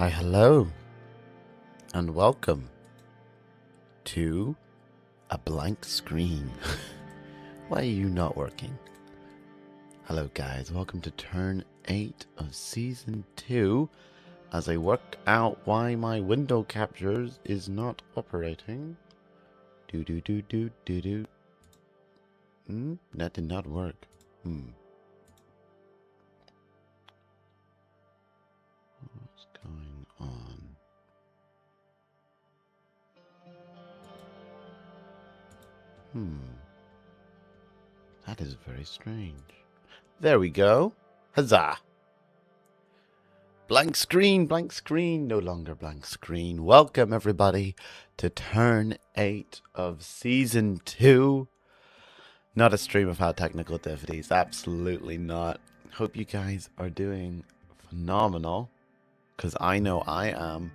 Hi, hello, and welcome to a blank screen. Why are you not working? Hello, guys. Welcome to turn 8 of season 2. As I work out why my window captures is not operating. That did not work. What's going on? That is very strange. There we go. Huzzah! Blank screen, no longer blank screen. Welcome, everybody, to turn 8 of season 2. Not a stream without technical difficulties. Absolutely not. Hope you guys are doing phenomenal, because I know I am.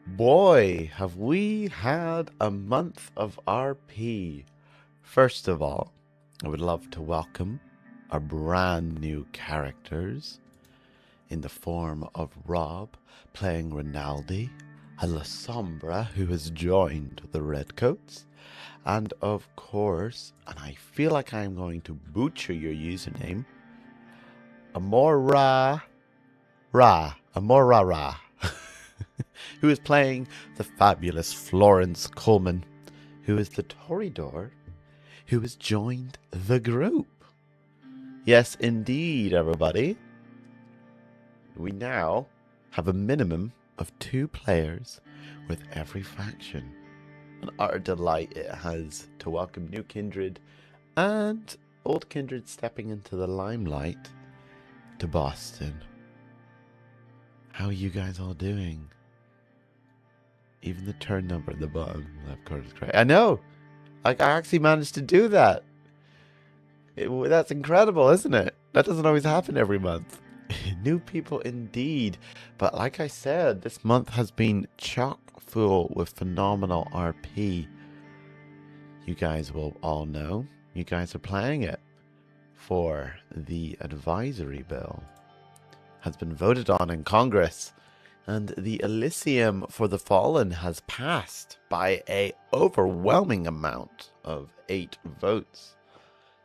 Boy, have we had a month of RP. First of all, I would love to welcome our brand new characters in the form of Rob playing Rinaldi, and La Sombra, who has joined the Redcoats, and of course, and I feel like I'm going to butcher your username, Amora Ra, who is playing the fabulous Florence Coleman, who is the Toreador, who has joined the group. Yes, indeed, everybody. We now have a minimum of 2 players with every faction. An utter delight it has to welcome new kindred and old kindred stepping into the limelight to Boston. How are you guys all doing? Even the turn number at the bottom left corner is correct. I know! I actually managed to do that. That's incredible, isn't it? That doesn't always happen every month. New people indeed. But like I said, this month has been chock full with phenomenal RP. You guys will all know. You guys are playing it for the advisory bill. Has been voted on in Congress. And the Elysium for the Fallen has passed by a overwhelming amount of 8 votes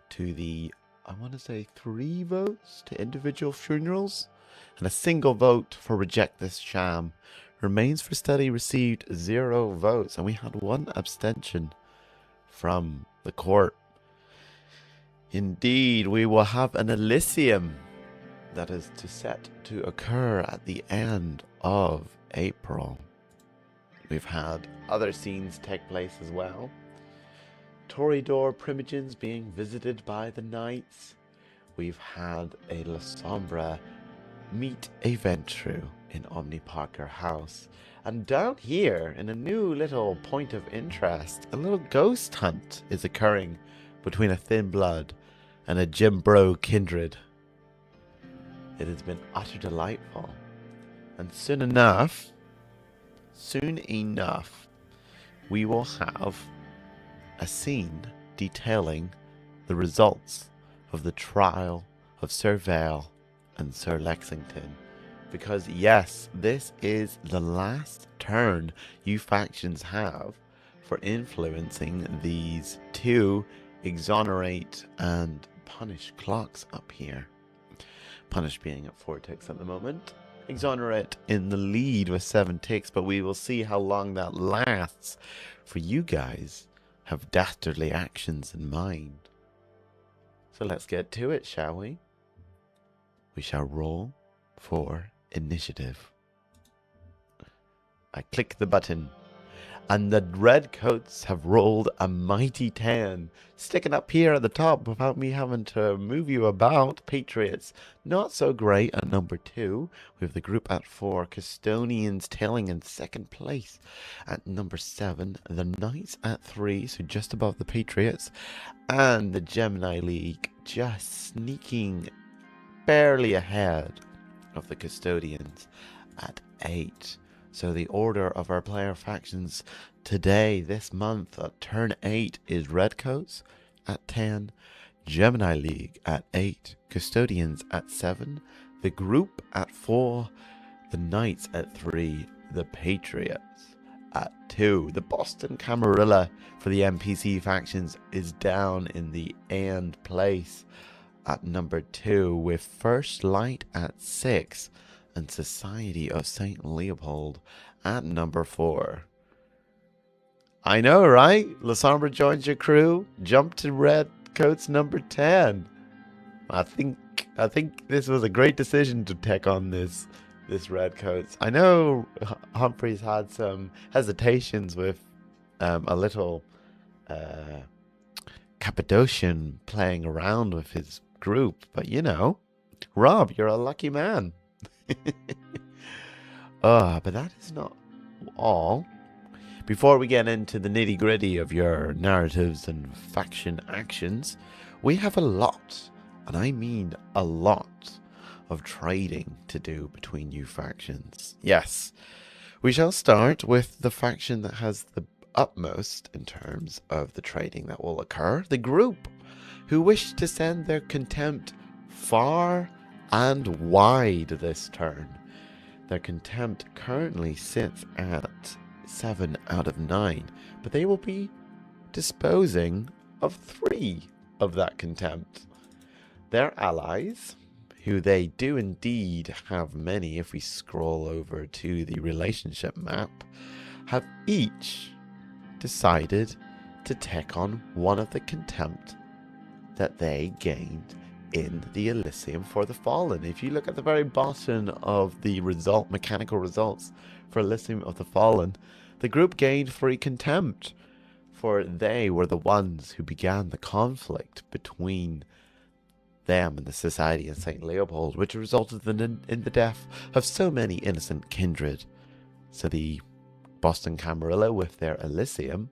to the, I want to say 3 votes to individual funerals and a single vote for reject this sham. Remains for study received 0 votes, and we had 1 abstention from the court. Indeed, we will have an Elysium that is set to occur at the end of April. We've had other scenes take place as well. Toreador Primogens being visited by the knights. We've had a La Sombra meet a Ventrue in Omni Parker House. And down here, in a new little point of interest, a little ghost hunt is occurring between a Thin Blood and a Jim Bro kindred. It has been utter delightful. And soon enough, we will have a scene detailing the results of the trial of Sir Vale and Sir Lexington. Because yes, this is the last turn you factions have for influencing these 2 exonerate and punish clocks up here. Punish being at 4 ticks at the moment. Exonerate in the lead with 7 ticks, but we will see how long that lasts, for you guys have dastardly actions in mind. So let's get to it, shall we? We shall roll for initiative. I click the button, and the Redcoats have rolled a mighty 10, sticking up here at the top without me having to move you about. Patriots, not so great at number 2. We have the group at 4, Custodians tailing in 2nd place at number 7, the Knights at 3, so just above the Patriots, and the Gemini League just sneaking barely ahead of the Custodians at 8. So the order of our player factions today, this month, at turn 8 is Redcoats at 10, Gemini League at 8, Custodians at 7, the group at 4, The Knights at 3, the Patriots at 2. The Boston Camarilla for the NPC factions is down in the end place at number 2, with First Light at 6 and Society of St. Leopold at number 4. I know, right? Lasombra joins your crew. Jump to Redcoats number 10. I think this was a great decision to take on this Redcoats. I know Humphreys had some hesitations with a little Cappadocian playing around with his group, but you know, Rob, you're a lucky man. But that is not all. Before we get into the nitty-gritty of your narratives and faction actions, we have a lot, and I mean a lot, of trading to do between you factions. Yes, we shall start with the faction that has the utmost in terms of the trading that will occur, the group who wish to send their contempt far and wide this turn. Their contempt currently sits at 7 out of 9, but they will be disposing of 3 of that contempt. Their allies, who they do indeed have many if we scroll over to the relationship map, have each decided to take on one of the contempt that they gained in the Elysium for the Fallen. If you look at the very bottom of the mechanical results for Elysium of the Fallen, the group gained 3 contempt, for they were the ones who began the conflict between them and the Society of St. Leopold, which resulted in the death of so many innocent kindred. So the Boston Camarilla, with their Elysium,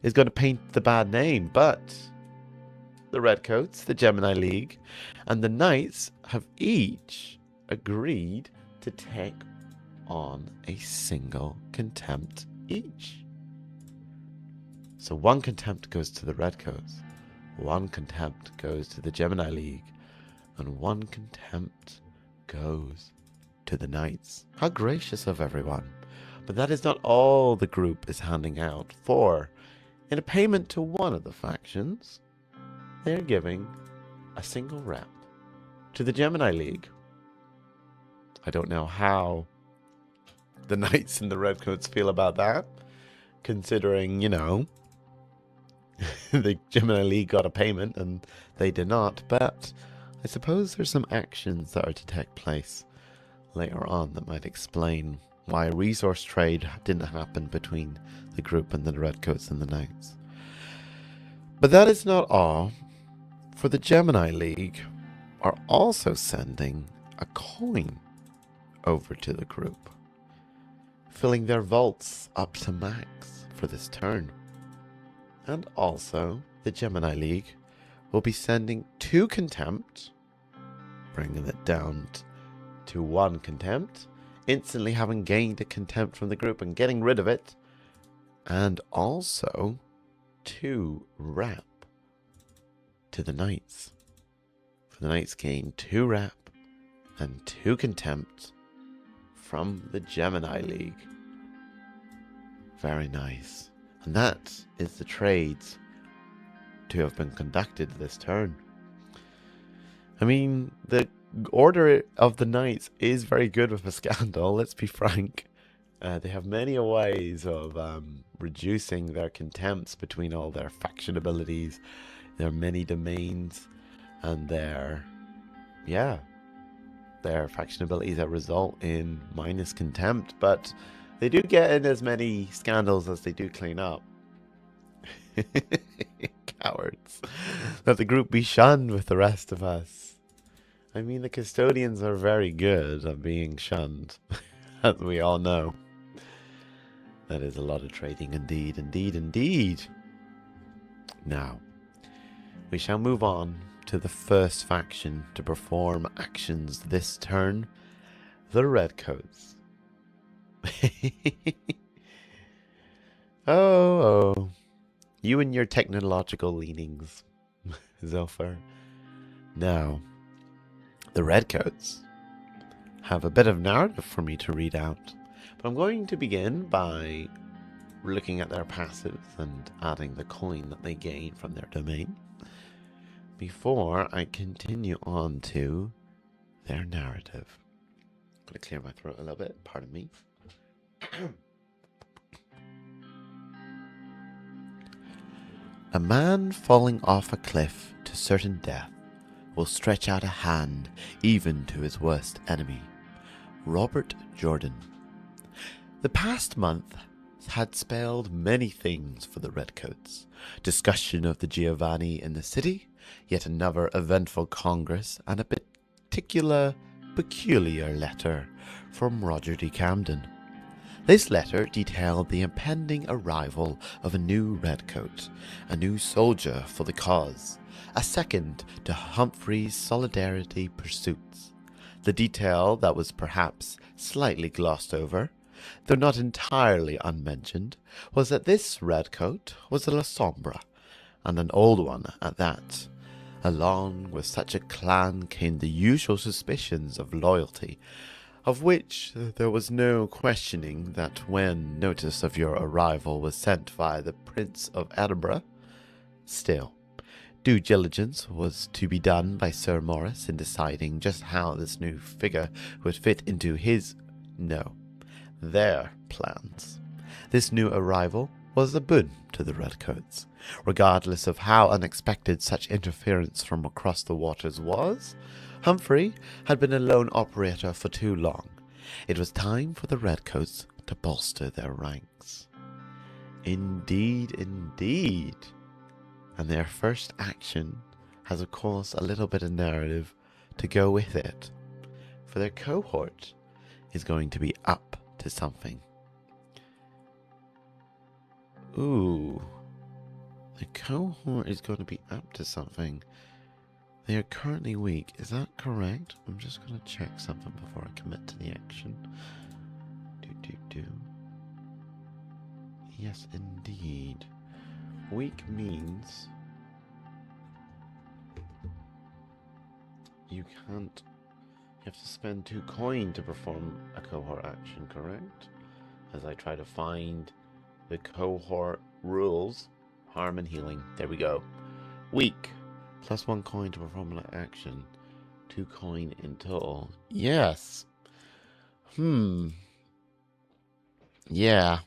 is going to paint the bad name, but the Redcoats, the Gemini League, and the Knights have each agreed to take on a single contempt each. So 1 contempt goes to the Redcoats, 1 contempt goes to the Gemini League, and 1 contempt goes to the Knights. How gracious of everyone. But that is not all the group is handing out, for in a payment to one of the factions, they're giving a single rep to the Gemini League. I don't know how the Knights and the Redcoats feel about that, considering, you know, the Gemini League got a payment and they did not, but I suppose there's some actions that are to take place later on that might explain why a resource trade didn't happen between the group and the Redcoats and the Knights. But that is not all, for the Gemini League are also sending a coin over to the group, filling their vaults up to max for this turn. And also, the Gemini League will be sending 2 contempt, bringing it down to 1 contempt, instantly having gained a contempt from the group and getting rid of it, and also 2 rep to the Knights. For the Knights gain 2 rep and 2 contempt from the Gemini League. Very nice. And that is the trades to have been conducted this turn. I mean, the order of the Knights is very good with a scandal, let's be frank. They have many ways of reducing their contempts between all their faction abilities, their many domains, and their faction abilities that result in minus contempt, but they do get in as many scandals as they do clean up. Cowards. Let the group be shunned with the rest of us. I mean, the custodians are very good at being shunned, as we all know. That is a lot of trading indeed, indeed, indeed. Now, we shall move on to the first faction to perform actions this turn, the Redcoats. Oh, you and your technological leanings, Zilfer. Now, the Redcoats have a bit of narrative for me to read out. But I'm going to begin by looking at their passives and adding the coin that they gain from their domain before I continue on to their narrative. I'm going to clear my throat a little bit, pardon me. A man falling off a cliff to certain death will stretch out a hand even to his worst enemy. Robert Jordan. The past month had spelled many things for the Redcoats. Discussion of the Giovanni in the city, yet another eventful congress, and a peculiar letter from Roger de Camden. This letter detailed the impending arrival of a new redcoat, a new soldier for the cause, a second to Humphrey's solidarity pursuits. The detail that was perhaps slightly glossed over, though not entirely unmentioned, was that this redcoat was a La Sombra, and an old one at that. Along with such a clan came the usual suspicions of loyalty, of which there was no questioning that when notice of your arrival was sent via the Prince of Edinburgh. Still, due diligence was to be done by Sir Maurice in deciding just how this new figure would fit into their plans. This new arrival was a boon to the Redcoats. Regardless of how unexpected such interference from across the waters was, Humphrey had been a lone operator for too long. It was time for the Redcoats to bolster their ranks. Indeed, indeed. And their first action has, of course, a little bit of narrative to go with it. For their cohort is going to be up to something. Ooh. The cohort is going to be up to something. They are currently weak. Is that correct? I'm just going to check something before I commit to the action. Yes, indeed. Weak means you have to spend 2 coin to perform a cohort action, correct? As I try to find the cohort rules. Harm and healing. There we go. Weak. Plus 1 coin to perform an action. 2 coin in total. Yes. Yeah.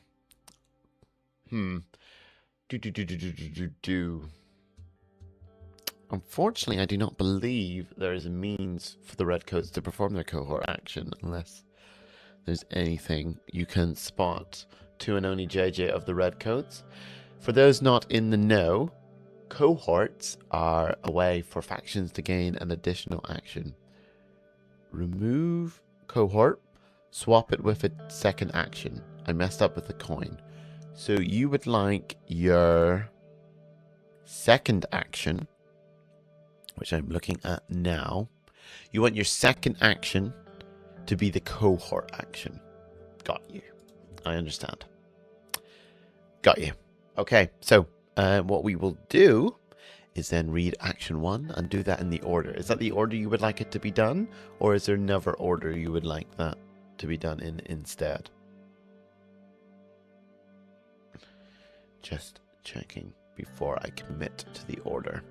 Unfortunately, I do not believe there is a means for the Redcoats to perform their cohort action unless there's anything you can spot to and only JJ of the Redcoats. For those not in the know, cohorts are a way for factions to gain an additional action. Remove cohort, swap it with a second action. I messed up with the coin. So you would like your second action, which I'm looking at now. You want your second action to be the cohort action. Got you. I understand. Got you. Okay, so what we will do is then read action 1 and do that in the order. Is that the order you would like it to be done? Or is there another order you would like that to be done in instead? Just checking before I commit to the order.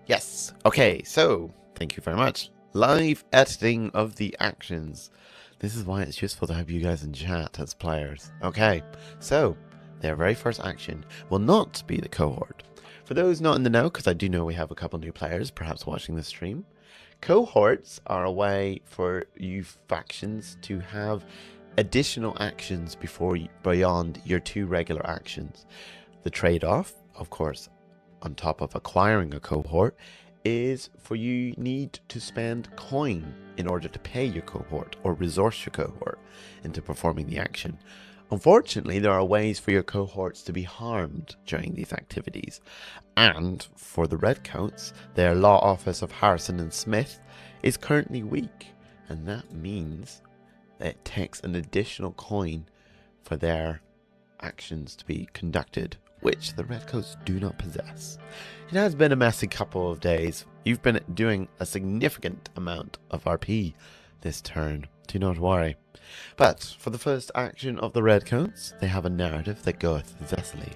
Yes. Okay, so thank you very much. Live editing of the actions. This is why it's useful to have you guys in chat as players. Okay, so their very first action will not be the cohort. For those not in the know, because I do know we have a couple new players perhaps watching the stream, cohorts are a way for you factions to have additional actions beyond your 2 regular actions. The trade-off, of course, on top of acquiring a cohort, is for you need to spend coin in order to pay your cohort or resource your cohort into performing the action. Unfortunately, there are ways for your cohorts to be harmed during these activities, and for the Redcoats, their law office of Harrison and Smith is currently weak, and that means that it takes an additional coin for their actions to be conducted which the Redcoats do not possess. It has been a messy couple of days. You've been doing a significant amount of RP this turn, do not worry. But for the first action of the Redcoats, they have a narrative that goeth thusly.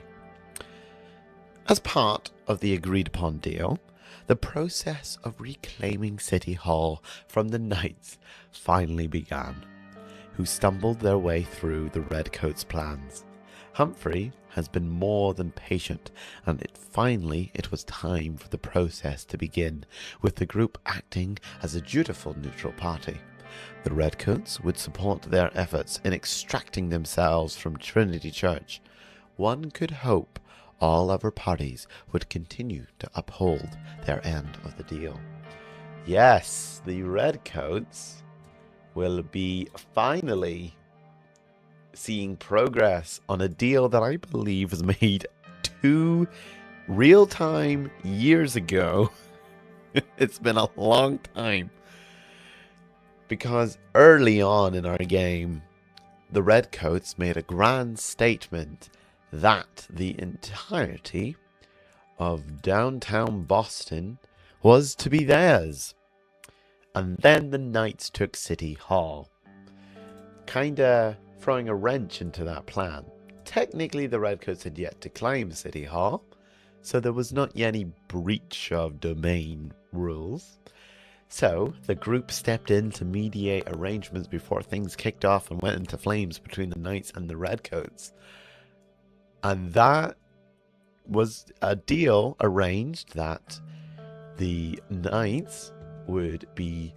As part of the agreed upon deal, the process of reclaiming City Hall from the Knights finally began, who stumbled their way through the Redcoats' plans. Humphrey has been more than patient, and it was time for the process to begin, with the group acting as a dutiful neutral party. The Redcoats would support their efforts in extracting themselves from Trinity Church. One could hope all other parties would continue to uphold their end of the deal. Yes, the Redcoats will be finally seeing progress on a deal that I believe was made 2 real-time years ago. It's been a long time. Because early on in our game, the Redcoats made a grand statement that the entirety of downtown Boston was to be theirs. And then the Knights took City Hall, kinda throwing a wrench into that plan. Technically, the Redcoats had yet to claim City Hall, so there was not yet any breach of domain rules. So the group stepped in to mediate arrangements before things kicked off and went into flames between the Knights and the Redcoats. And that was a deal arranged that the Knights would be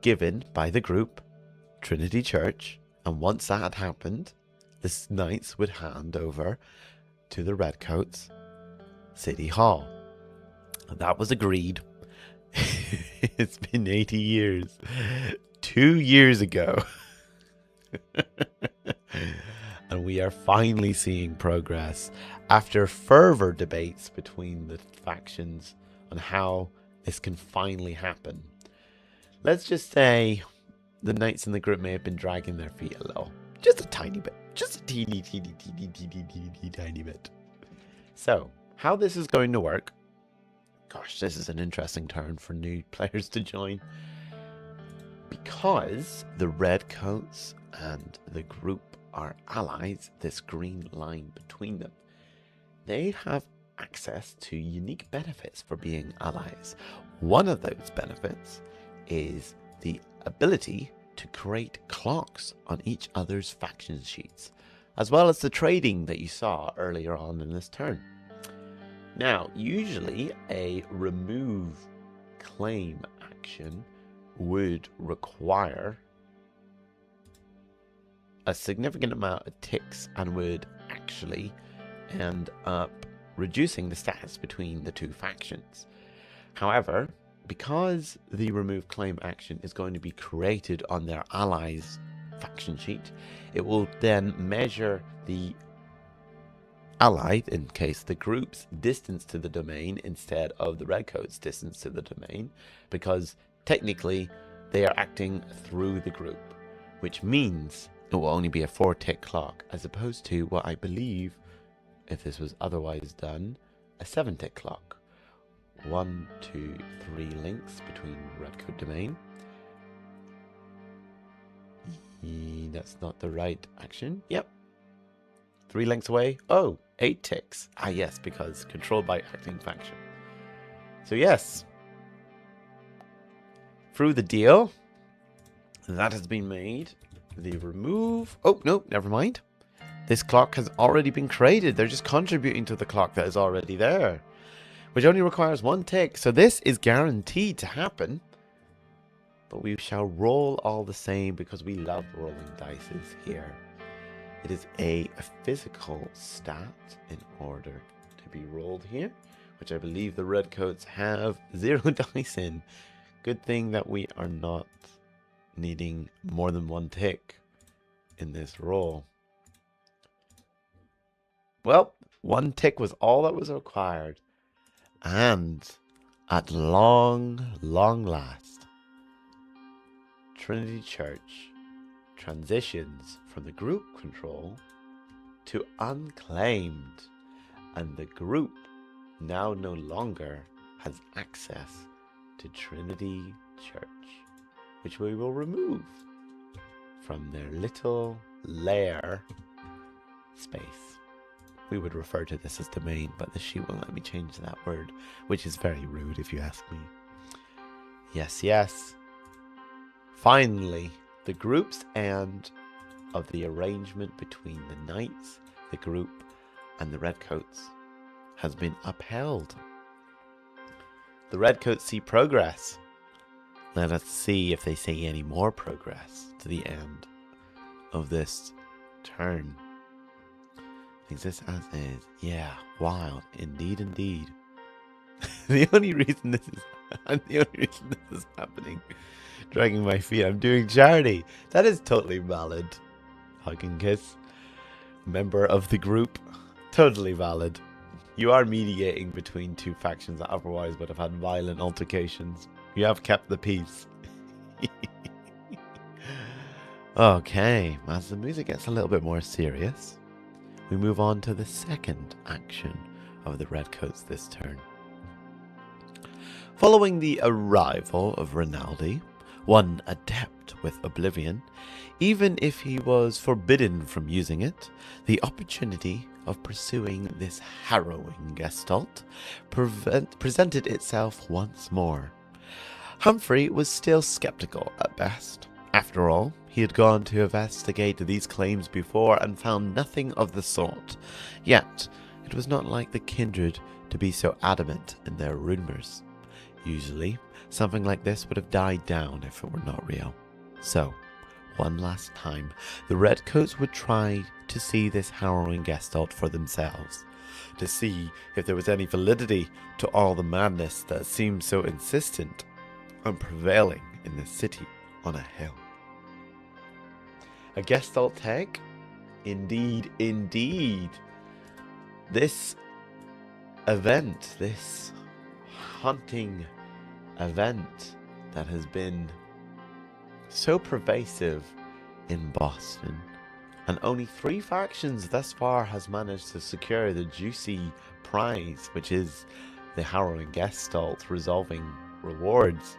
given by the group Trinity Church, and once that had happened, the Knights would hand over to the Redcoats City Hall. And that was agreed. It's been 80 years. 2 years ago. And we are finally seeing progress after further debates between the factions on how this can finally happen. Let's just say the Knights in the group may have been dragging their feet a little. Just a tiny bit. Just a teeny tiny bit. So, how this is going to work. Gosh, this is an interesting turn for new players to join. Because the Redcoats and the group are allies, this green line between them, they have access to unique benefits for being allies. One of those benefits is the ability to create clocks on each other's faction sheets, as well as the trading that you saw earlier on in this turn. Now, usually a remove claim action would require a significant amount of ticks and would actually end up reducing the stats between the two factions. However, because the remove claim action is going to be created on their allies' faction sheet, it will then measure the ally, in case the group's distance to the domain instead of the Redcoats' distance to the domain, because technically they are acting through the group, which means it will only be a 4-tick clock, as opposed to what I believe, if this was otherwise done, a 7-tick clock. 1, 2, 3 links between Redcoat domain. That's not the right action. Yep. 3 links away. Oh, 8 ticks. Ah, yes, because controlled by acting faction. So yes, through the deal that has been made, the remove. Oh no, never mind. This clock has already been created. They're just contributing to the clock that is already there, which only requires 1 tick. So this is guaranteed to happen. But we shall roll all the same because we love rolling dices here. It is a physical stat in order to be rolled here, which I believe the Redcoats have 0 dice in. Good thing that we are not needing more than 1 tick in this roll. Well, 1 tick was all that was required. And at long last, Trinity Church transitions from the group control to unclaimed, and the group now no longer has access to Trinity Church, which we will remove from their little lair space. We would refer to this as domain, but the sheet won't let me change that word, which is very rude if you ask me. Yes, yes. Finally, the group's end of the arrangement between the knights, the group, and the redcoats has been upheld. The redcoats see progress. Let us see if they see any more progress to the end of this turn. Exists as is. Yeah, wild. Indeed, indeed. the only reason this is happening, dragging my feet, I'm doing charity. That is totally valid. Hug and kiss. Member of the group. Totally valid. You are mediating between two factions that otherwise would have had violent altercations. You have kept the peace. Okay, as the music gets a little bit more serious, we move on to the second action of the redcoats this turn. Following the arrival of Rinaldi, one adept with Oblivion, even if he was forbidden from using it, the opportunity of pursuing this harrowing gestalt presented itself once more. Humphrey was still skeptical at best. After all, he had gone to investigate these claims before and found nothing of the sort. Yet, it was not like the kindred to be so adamant in their rumours. Usually, something like this would have died down if it were not real. So, one last time, the redcoats would try to see this harrowing gestalt for themselves, to see if there was any validity to all the madness that seemed so insistent and prevailing in the city on a hill. A gestalt tag? Indeed, indeed. This event, this haunting event that has been so pervasive in Boston, and only 3 factions thus far has managed to secure the juicy prize, which is the harrowing gestalt resolving rewards.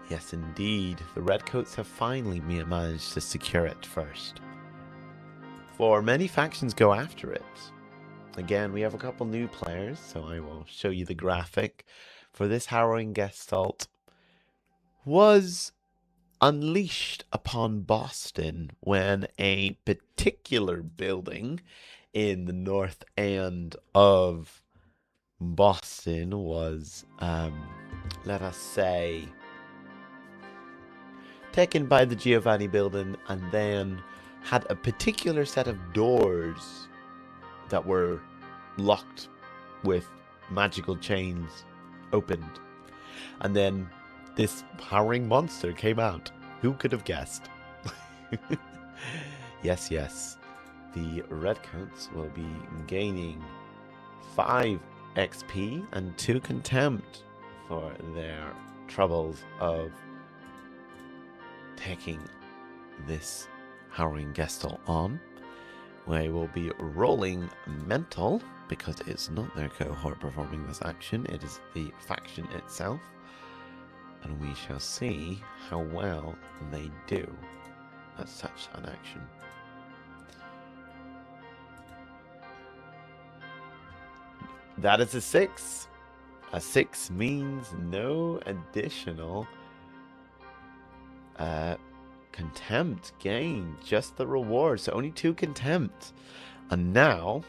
Yes, indeed, the redcoats have finally managed to secure it first. For many factions go after it. Again, we have a couple new players, so I will show you the graphic. For this harrowing gestalt was unleashed upon Boston when a particular building in the north end of Boston was, let us say, taken by the Giovanni building, and then had a particular set of doors that were locked with magical chains opened. And then this harrowing monster came out. Who could have guessed? Yes, yes. The redcoats will be gaining 5 XP and 2 contempt for their troubles of taking this harrowing gestalt on. We will be rolling mental because it's not their cohort performing this action, it is the faction itself, and we shall see how well they do at such an action. That is a 6. A 6 means no additional contempt gained, just the reward, so only 2 contempt. And now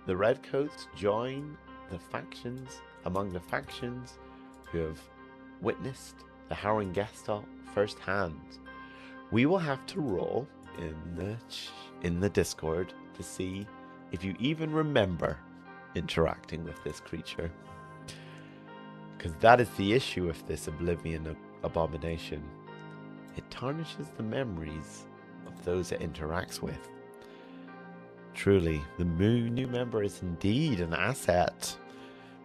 the redcoats join the factions among the factions who have witnessed the harrowing gestalt firsthand. We will have to roll in the Discord to see if you even remember interacting with this creature, because that is the issue with this Oblivion abomination. It tarnishes the memories of those it interacts with. Truly, the new member is indeed an asset.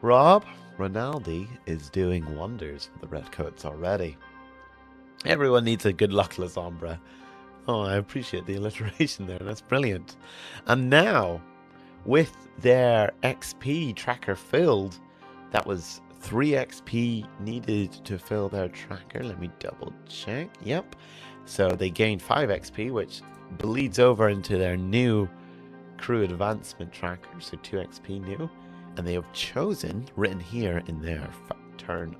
Rob, Rinaldi is doing wonders for the redcoats already. Everyone needs a good luckless Ombra. Oh, I appreciate the alliteration there. That's brilliant. And now, with their XP tracker filled, that was 3 XP needed to fill their tracker. Let me double check. Yep. So they gained 5 XP, which bleeds over into their new crew advancement tracker. So 2 XP new. And they have chosen, written here in their turn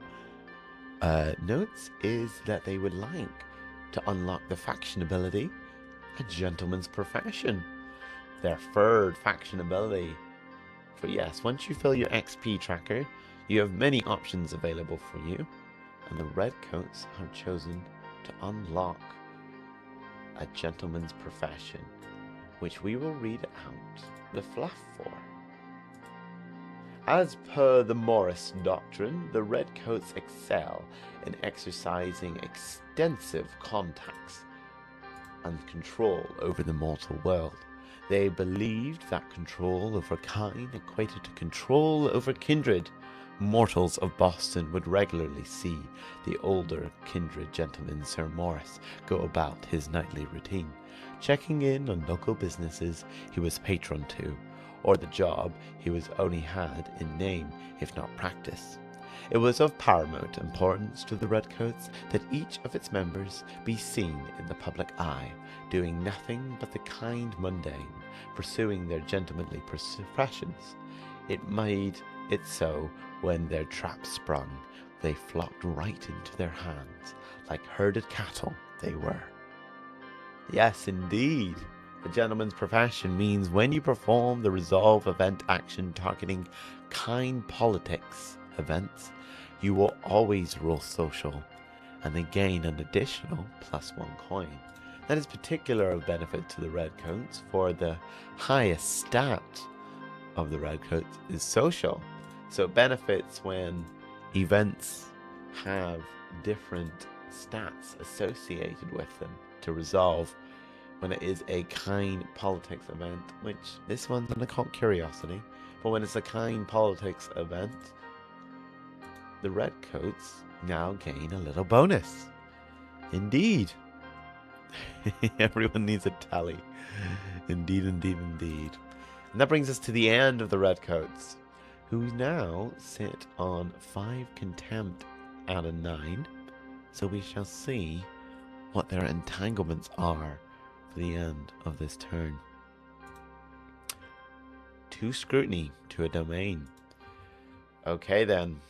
notes, is that they would like to unlock the faction ability, A Gentleman's Profession. Their third faction ability. For yes, once you fill your XP tracker, you have many options available for you, and the Redcoats have chosen to unlock A Gentleman's Profession, which we will read out the fluff for. As per the Morris Doctrine, the Redcoats excel in exercising extensive contacts and control over the mortal world. They believed that control over kind equated to control over kindred. Mortals of Boston would regularly see the older kindred gentleman Sir Morris go about his nightly routine, checking in on local businesses he was patron to, or the job he was only had in name, if not practice. It was of paramount importance to the Redcoats that each of its members be seen in the public eye, doing nothing but the kind mundane, pursuing their gentlemanly professions. It made it so when their trap sprung, they flocked right into their hands, like herded cattle they were. Yes, indeed. A gentleman's profession means when you perform the resolve event action targeting kind politics events, you will always roll social, and they gain an additional +1 coin. That is particular of benefit to the Redcoats, for the highest stat of the Redcoats is social. So it benefits when events have different stats associated with them to resolve when it is a kind politics event, which this one's an occult curiosity, but when it's a kind politics event, the Redcoats now gain a little bonus. Indeed. Everyone needs a tally. Indeed, indeed, indeed. And that brings us to the end of the Redcoats, who now sit on 5 contempt out of 9. So we shall see what their entanglements are for the end of this turn. 2 scrutiny to a domain. Okay then,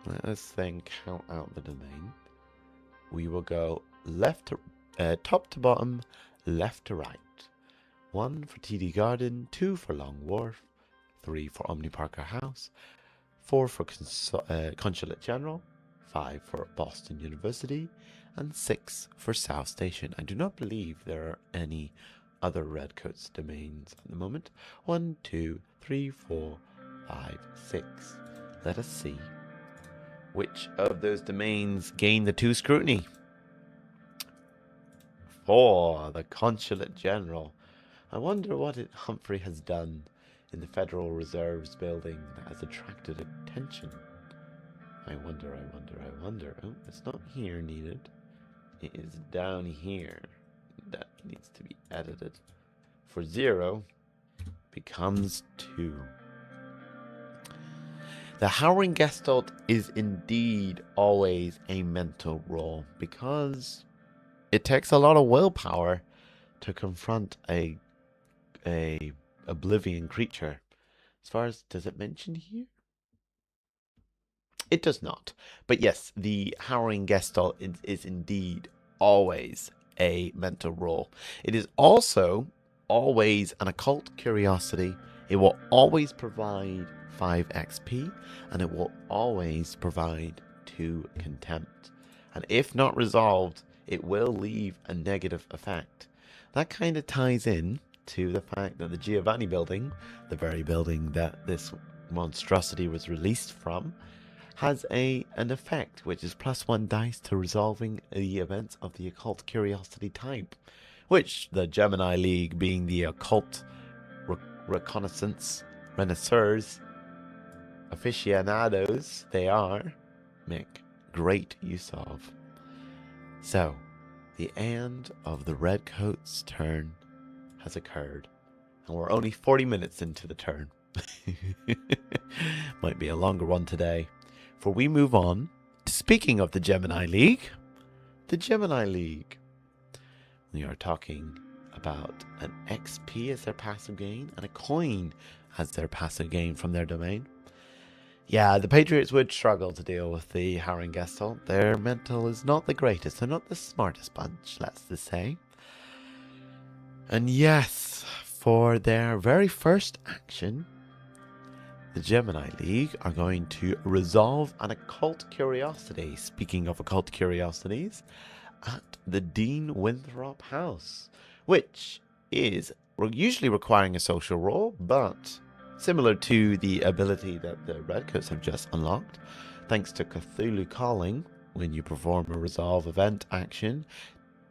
let us then count out the domain. We will go left to top to bottom, left to right. 1 for TD Garden, 2 for Long Wharf, 3 for Omni Parker House, 4 for Consulate General, 5 for Boston University, and 6 for South Station. I do not believe there are any other Redcoats domains at the moment. 1, 2, 3, 4, 5, 6. Let us see which of those domains gain the 2 scrutiny. For the Consulate General. I wonder what Humphrey has done in the Federal Reserves building that has attracted attention. I wonder. Oh, it's not here needed. It is down here. That needs to be edited. For 0 becomes 2. The Howling Gestalt is indeed always a mental roll, because it takes a lot of willpower to confront a oblivion creature. As far as, does it mention here? It does not. But yes, the Howling Gestalt is indeed always a mental roll. It is also always an occult curiosity. It will always provide 5 XP, and it will always provide 2 contempt. And if not resolved, it will leave a negative effect. That kind of ties in to the fact that the Giovanni building, the very building that this monstrosity was released from, has an effect which is +1 dice to resolving the events of the occult curiosity type, which the Gemini League, being the occult reconnaissance renaisseurs aficionados they are, make great use of. So, the end of the Redcoats' turn has occurred. And we're only 40 minutes into the turn. Might be a longer one today. For we move on to speaking of the Gemini League. The Gemini League. We are talking about an XP as their passive gain and a coin as their passive gain from their domain. Yeah, the Patriots would struggle to deal with the Haringestalt. Their mental is not the greatest. They're not the smartest bunch, let's just say. And yes, for their very first action, the Gemini League are going to resolve an occult curiosity. Speaking of occult curiosities, at the Dean Winthrop house, which is usually requiring a social role, but similar to the ability that the Redcoats have just unlocked, thanks to Cthulhu Calling, when you perform a resolve event action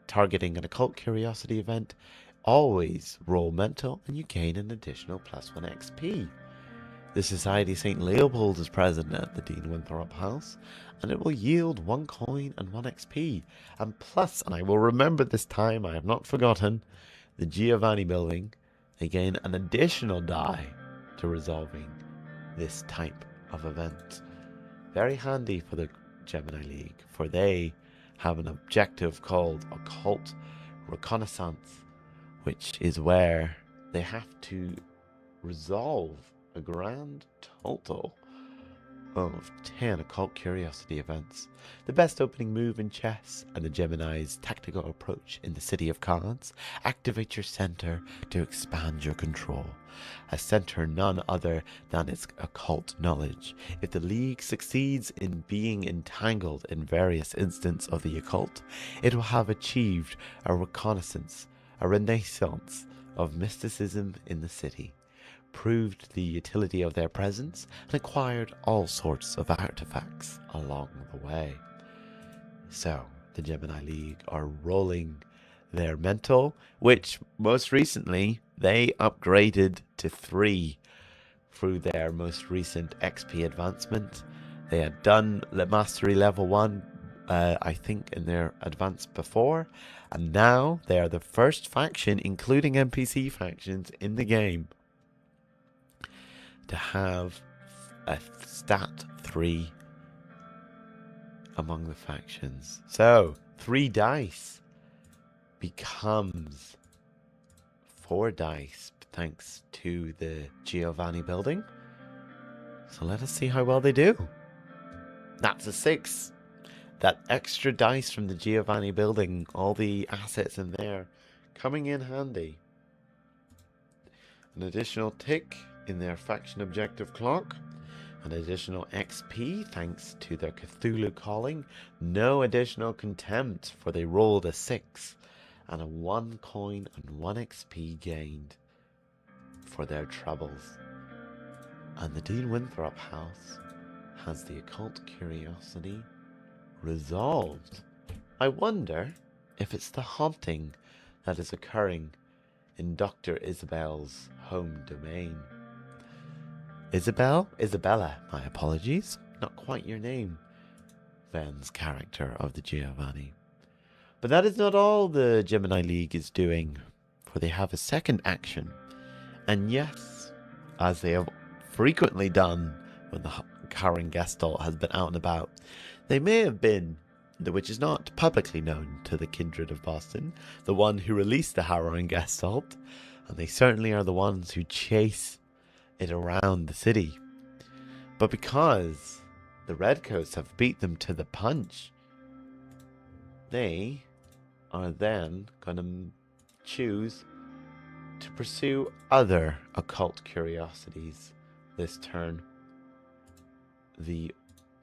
targeting an occult curiosity event, always roll mental and you gain an additional +1 XP. The Society St. Leopold is present at the Dean Winthrop house, and it will yield 1 coin and 1 XP. And plus, and I will remember this time, I have not forgotten, the Giovanni building, they gain an additional die to resolving this type of event. Very handy for the Gemini League, for they have an objective called Occult Reconnaissance, which is where they have to resolve a grand total of 10 occult curiosity events. The best opening move in chess and the Gemini's tactical approach in the City of Cards. Activate your center to expand your control. A center none other than its occult knowledge. If the League succeeds in being entangled in various instances of the occult, it will have achieved a reconnaissance, a renaissance of mysticism in the city, proved the utility of their presence, and acquired all sorts of artifacts along the way. So, the Gemini League are rolling their mental, which most recently they upgraded to 3 through their most recent XP advancement. They had done the Mastery Level 1, I think, in their advance before, and now they are the first faction, including NPC factions, in the game to have a stat 3 among the factions. So 3 dice becomes 4 dice thanks to the Giovanni building. So let us see how well they do. That's a 6. That extra dice from the Giovanni building, all the assets in there, coming in handy. An additional tick in their faction objective clock, an additional XP thanks to their Cthulhu Calling, no additional contempt for they rolled a 6, and a 1 coin and 1 XP gained for their troubles. And the Dean Winthrop house has the occult curiosity resolved. I wonder if it's the haunting that is occurring in Dr. Isabel's home domain. Isabella, my apologies. Not quite your name, Ven's character of the Giovanni. But that is not all the Gemini League is doing, for they have a second action. And yes, as they have frequently done when the Haringestalt has been out and about, they may have been, which is not publicly known to the Kindred of Boston, the one who released the Haringestalt, and they certainly are the ones who chase it around the city. But because the Redcoats have beat them to the punch, they are then going to choose to pursue other occult curiosities this turn. The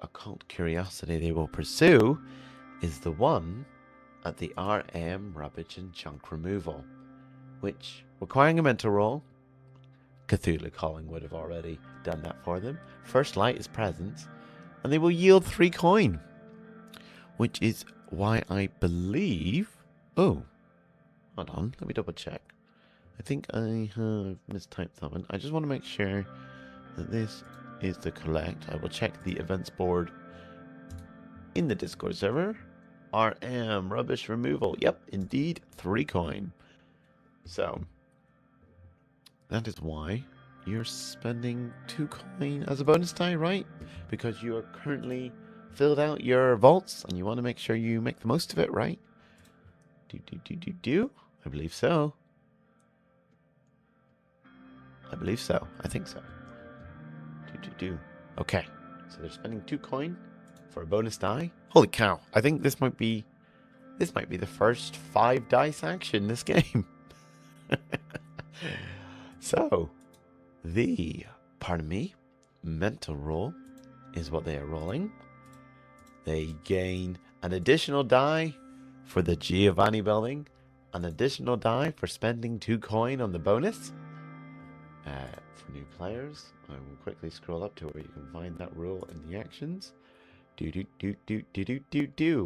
occult curiosity they will pursue is the one at the RM Rubbish and Junk Removal, which, requiring a mental roll, Cthulhu Calling would have already done that for them. First Light is present, and they will yield 3 coin, which is why I believe... Oh, hold on, let me double check. I think I have mistyped that one. I just want to make sure that this is the correct. I will check the events board in the Discord server. RM, rubbish removal. Yep, indeed, 3 coin. So, that is why you're spending 2 coin as a bonus die, right? Because you are currently filled out your vaults and you want to make sure you make the most of it, right? Do. I believe so. I believe so. I think so. Do. Okay. So they're spending 2 coin for a bonus die. Holy cow. I think this might be the first 5 dice action this game. So, pardon me, mental roll is what they are rolling. They gain an additional die for the Giovanni building, an additional die for spending 2 coin on the bonus. For new players, I will quickly scroll up to where you can find that rule in the actions.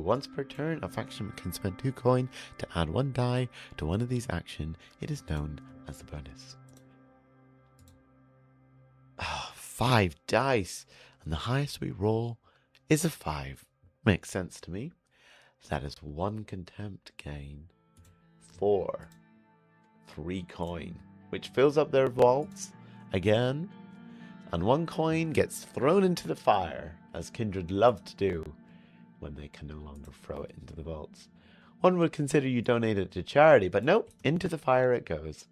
Once per turn, a faction can spend 2 coin to add 1 die to one of these actions. It is known as the bonus. 5 dice, and the highest we roll is a 5. Makes sense to me. That is 1 contempt gain for 3 coin, which fills up their vaults again, and 1 coin gets thrown into the fire, as Kindred love to do when they can no longer throw it into the vaults. One would consider you donate it to charity, but nope, into the fire it goes.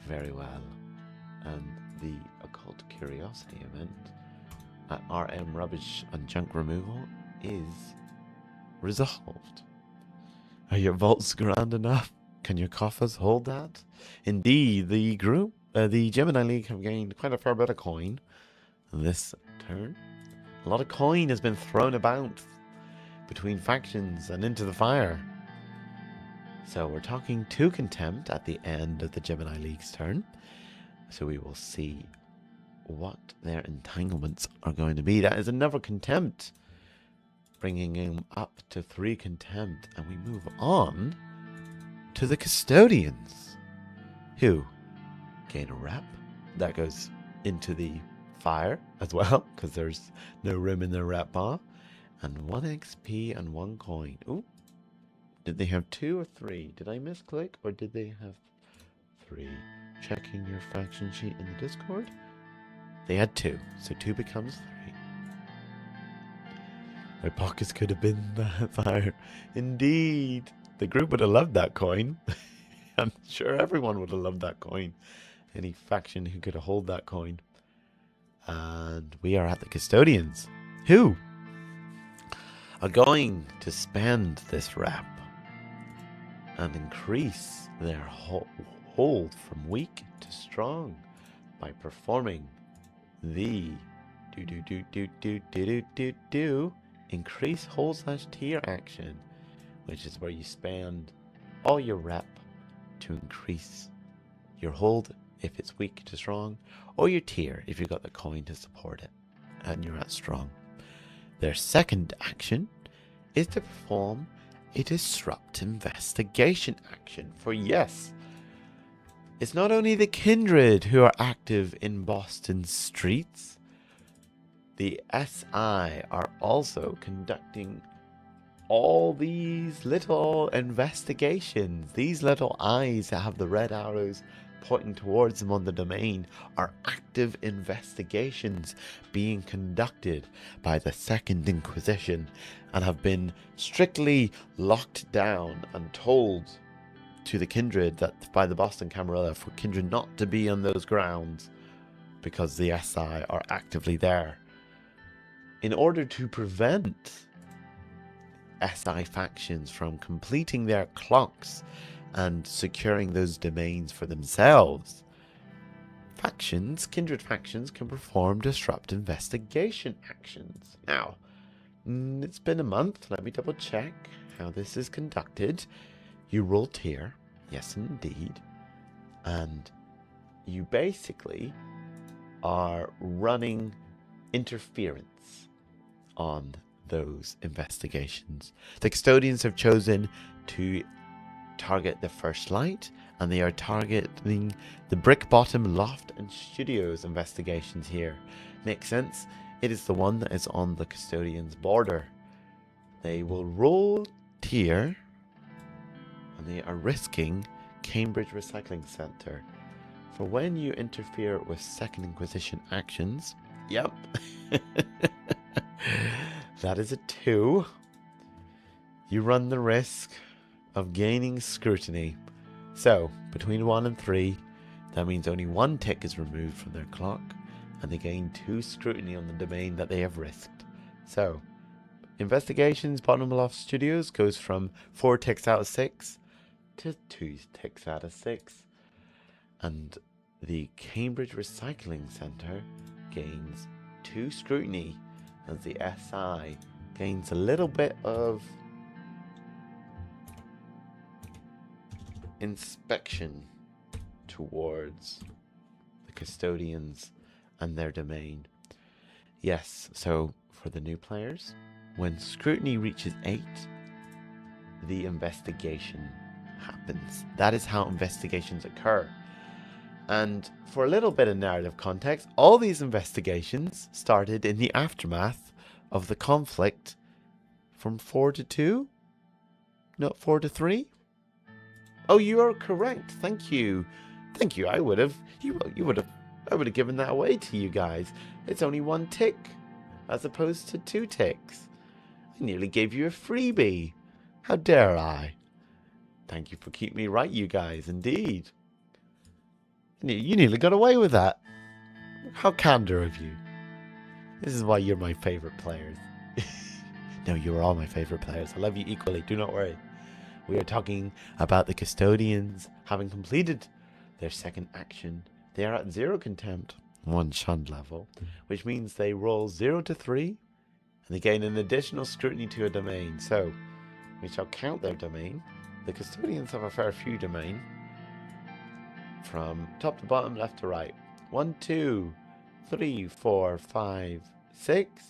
Very well. And the Occult Curiosity event at RM Rubbish and Junk Removal is resolved. Are your vaults grand enough? Can your coffers hold that? Indeed, the group, the Gemini League, have gained quite a fair bit of coin this turn. A lot of coin has been thrown about between factions and into the fire. So we're talking 2 contempt at the end of the Gemini League's turn. So we will see what their entanglements are going to be. That is another contempt, bringing him up to 3 contempt. And we move on to the Custodians, who gain a rep. That goes into the fire as well, because there's no room in their rep bar. And 1 XP and 1 coin. Ooh. Did they have 2 or 3? Did I misclick, or did they have 3? Checking your faction sheet in the Discord. They had 2, so 2 becomes 3. Their pockets could have been that fire. Indeed. The group would have loved that coin. I'm sure everyone would have loved that coin. Any faction who could have hold that coin. And we are at the Custodians, who are going to spend this rep and increase their hold from weak to strong by performing the increase hold/tier action, which is where you spend all your rep to increase your hold if it's weak to strong, or your tier if you've got the coin to support it and you're at strong. Their second action is to perform a disrupt investigation action. For yes, it's not only the Kindred who are active in Boston streets, the SI are also conducting all these little investigations. These little eyes that have the red arrows pointing towards them on the domain are active investigations being conducted by the Second Inquisition and have been strictly locked down and told to the Kindred that by the Boston Camarilla for Kindred not to be on those grounds because the SI are actively there. In order to prevent SI factions from completing their clocks and securing those domains for themselves, Kindred factions can perform disrupt investigation actions. Now, it's been a month. Let me double check how this is conducted. You roll tier, yes indeed, and you basically are running interference on those investigations. The Custodians have chosen to target the First Light, and they are targeting the Brick Bottom Loft and Studios investigations here. Makes sense. It is the one that is on the Custodians' border. they will roll tier, and they are risking Cambridge Recycling Centre. For when you interfere with Second Inquisition actions, yep, that is a 2. You run the risk of gaining scrutiny. So, between 1 and 3, that means only 1 tick is removed from their clock, and they gain 2 scrutiny on the domain that they have risked. So, Investigations Bottom Loft Studios goes from 4 ticks out of 6 to 2 ticks out of 6. And the Cambridge Recycling Centre gains 2 scrutiny as the SI gains a little bit of inspection towards the custodians and their domain. Yes, so for the new players, when scrutiny reaches 8, the investigation happens. That is how investigations occur. And for a little bit of narrative context, all these investigations started in the aftermath of the conflict from 4 to 2? Not 4 to 3? Oh, you are correct. Thank you. Thank you. I would have given that away to you guys. It's only 1 tick as opposed to 2 ticks. I nearly gave you a freebie. How dare I? Thank you for keeping me right, you guys. Indeed. You nearly got away with that. How candor of you. This is why you're my favorite players. No, you're all my favorite players. I love you equally. Do not worry. We are talking about the custodians having completed their second action. They are at 0 contempt, 1 shunned level, which means they roll 0 to 3, and they gain an additional scrutiny to a domain. So, we shall count their domain. The custodians have a fair few domain. From top to bottom, left to right. 1, 2, 3, 4, 5, 6,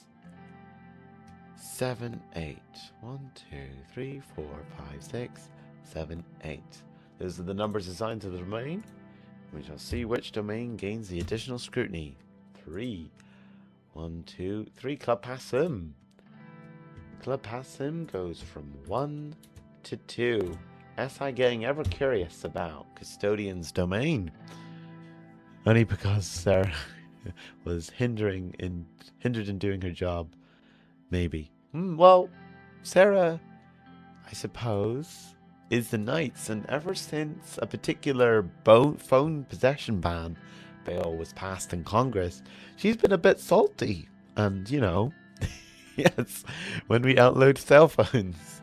7, 8. 1, 2, 3, 4, 5, 6, 7, 8. Those are the numbers assigned to the domain. We shall see which domain gains the additional scrutiny. 3. 1, 2, 3. Club Passim. Club Passim goes from 1 to 2. SI getting ever curious about Custodian's domain. Only because Sarah was hindered in doing her job. Maybe. Well, Sarah, I suppose, is the Knights, and ever since a particular phone possession ban bill was passed in Congress, she's been a bit salty. And, you know, yes, when we outload cell phones.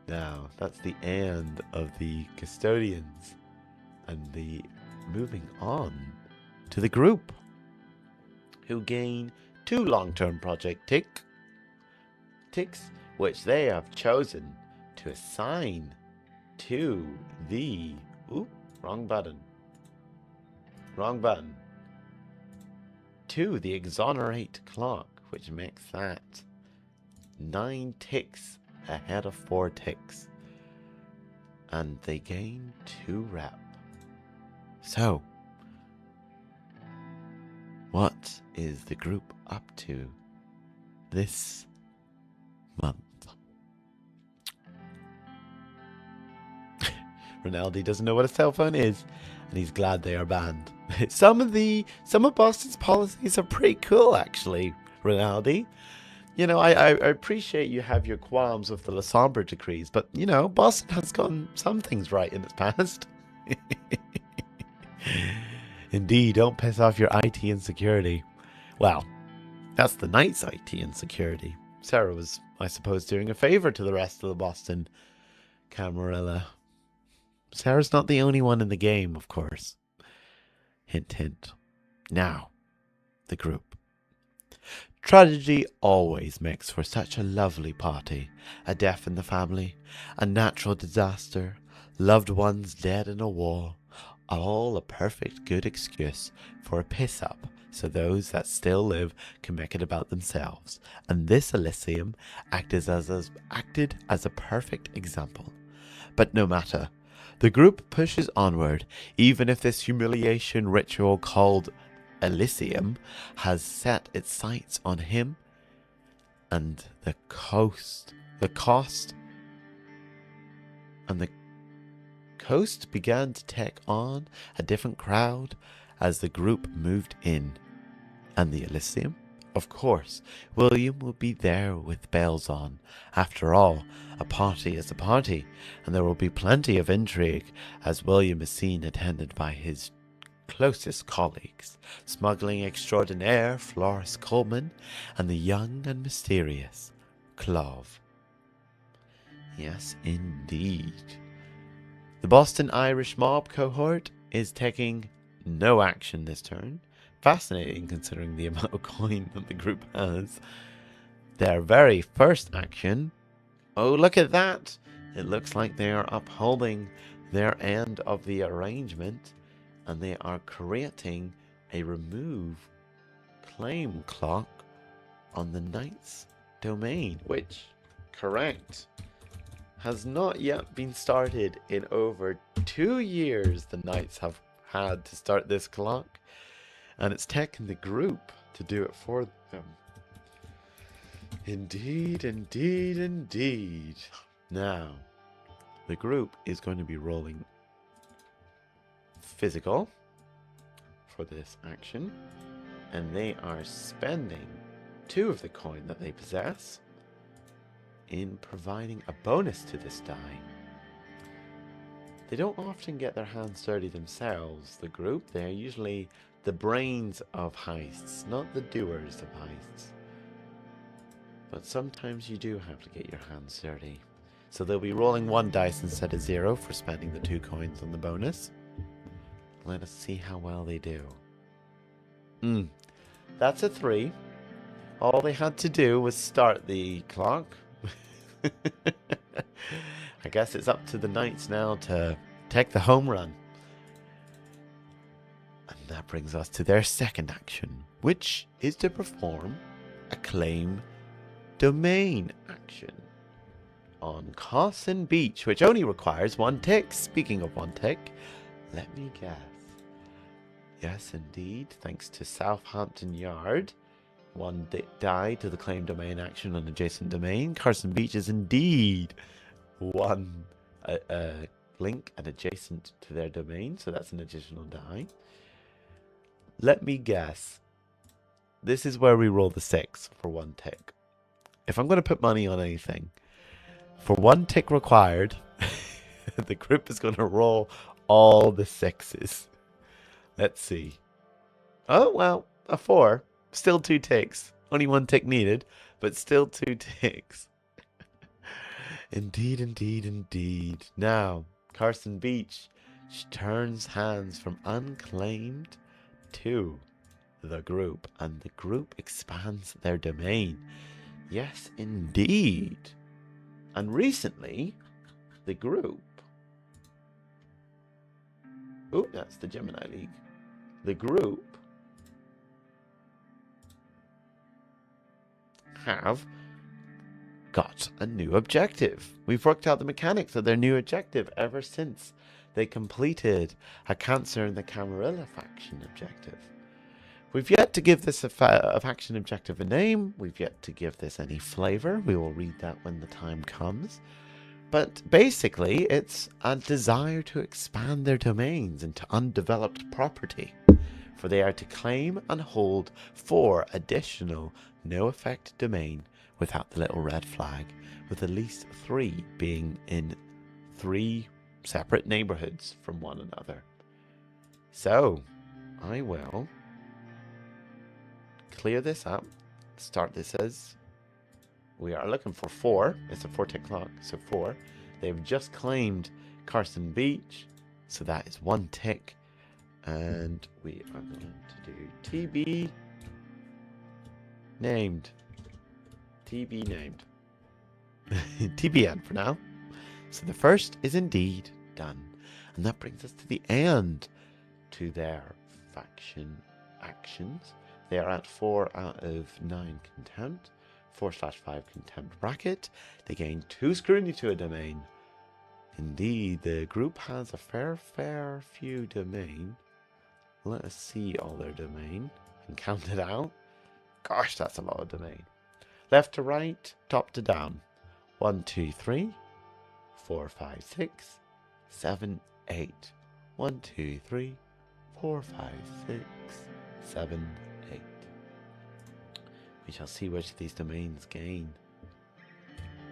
Now, that's the end of the custodians, and the moving on to the group, who gain 2 long-term project ticks, which they have chosen to assign to the wrong button, to the exonerate clock, which makes that 9 ticks ahead of 4 ticks, and they gain 2 rep. So, what is the group up to this month? Rinaldi doesn't know what a cell phone is, and he's glad they are banned. Some of Boston's policies are pretty cool, actually, Rinaldi. You know, I appreciate you have your qualms with the Lasombra decrees, but, you know, Boston has gotten some things right in its past. Indeed, don't piss off your IT insecurity. Well, that's the Knights' IT insecurity. Sarah was, I suppose, doing a favor to the rest of the Boston Camarilla. Sarah's not the only one in the game, of course. Hint, hint. Now, the group. Tragedy always makes for such a lovely party. A death in the family, a natural disaster, loved ones dead in a war. All a perfect good excuse for a piss-up, so those that still live can make it about themselves. And this Elysium acted as a perfect example. But no matter, the group pushes onward, even if this humiliation ritual called Elysium has set its sights on him. and the coast began to take on a different crowd as the group moved in. And the Elysium? Of course, William will be there with bells on. After all, a party is a party, and there will be plenty of intrigue as William is seen attended by his closest colleagues, smuggling extraordinaire Floris Coleman and the young and mysterious Clove. Yes, indeed. The Boston Irish mob cohort is taking no action this turn. Fascinating considering the amount of coin that the group has. Their very first action. Oh, look at that! It looks like they are upholding their end of the arrangement, and they are creating a remove claim clock on the Knight's domain, which, correct, has not yet been started in over 2 years. The Knights have had to start this clock, and it's taken the group to do it for them. Indeed, indeed, indeed. Now, the group is going to be rolling physical for this action, and they are spending 2 of the coin that they possess in providing a bonus to this die. They don't often get their hands dirty themselves, the group. They're usually the brains of heists, not the doers of heists. But sometimes you do have to get your hands dirty. So they'll be rolling 1 dice instead of 0 for spending the 2 coins on the bonus. Let us see how well they do. That's a 3. All they had to do was start the clock. I guess it's up to the Knights now to take the home run. And that brings us to their second action, which is to perform a claim domain action on Carson Beach, which only requires 1 tick. Speaking of 1 tick, let me guess. Yes, indeed, thanks to Southampton Yard. 1 die to the claim domain action on adjacent domain. Carson Beach is indeed 1 link and adjacent to their domain, so that's an additional die. Let me guess. This is where we roll the 6 for 1 tick. If I'm going to put money on anything, for 1 tick required, the group is going to roll all the 6s. Let's see. Oh, well, a 4. Still 2 ticks. Only 1 tick needed, but still 2 ticks. Indeed, indeed, indeed. Now, Carson Beach turns hands from unclaimed to the group, and the group expands their domain. Yes, indeed. And recently, the group... Oh, that's the Gemini League. The group have got a new objective. We've worked out the mechanics of their new objective ever since they completed a Cancer in the Camarilla faction objective. We've yet to give this a faction objective a name. We've yet to give this any flavor. We will read that when the time comes. But basically, it's a desire to expand their domains into undeveloped property, for they are to claim and hold 4 additional no-effect domain without the little red flag, with at least 3 being in 3 separate neighborhoods from one another. So, I will clear this up, start this as... We are looking for 4. It's a 4-tick clock, so 4. They've just claimed Carson Beach, so that is 1 tick. And we are going to do TB named. TB named. TBN for now. So the first is indeed done. And that brings us to the end to their faction actions. They are at 4 out of 9 contempt. 4/5 contempt bracket. They gain 2 scrutiny to a domain. Indeed, the group has a fair few domain. Let us see all their domain and count it out. Gosh, that's a lot of domain. Left to right, top to down. 1, 2, 3, 4, 5, 6, 7, 8. 1, 2, 3, 4, 5, 6, 7, 8. We shall see which of these domains gain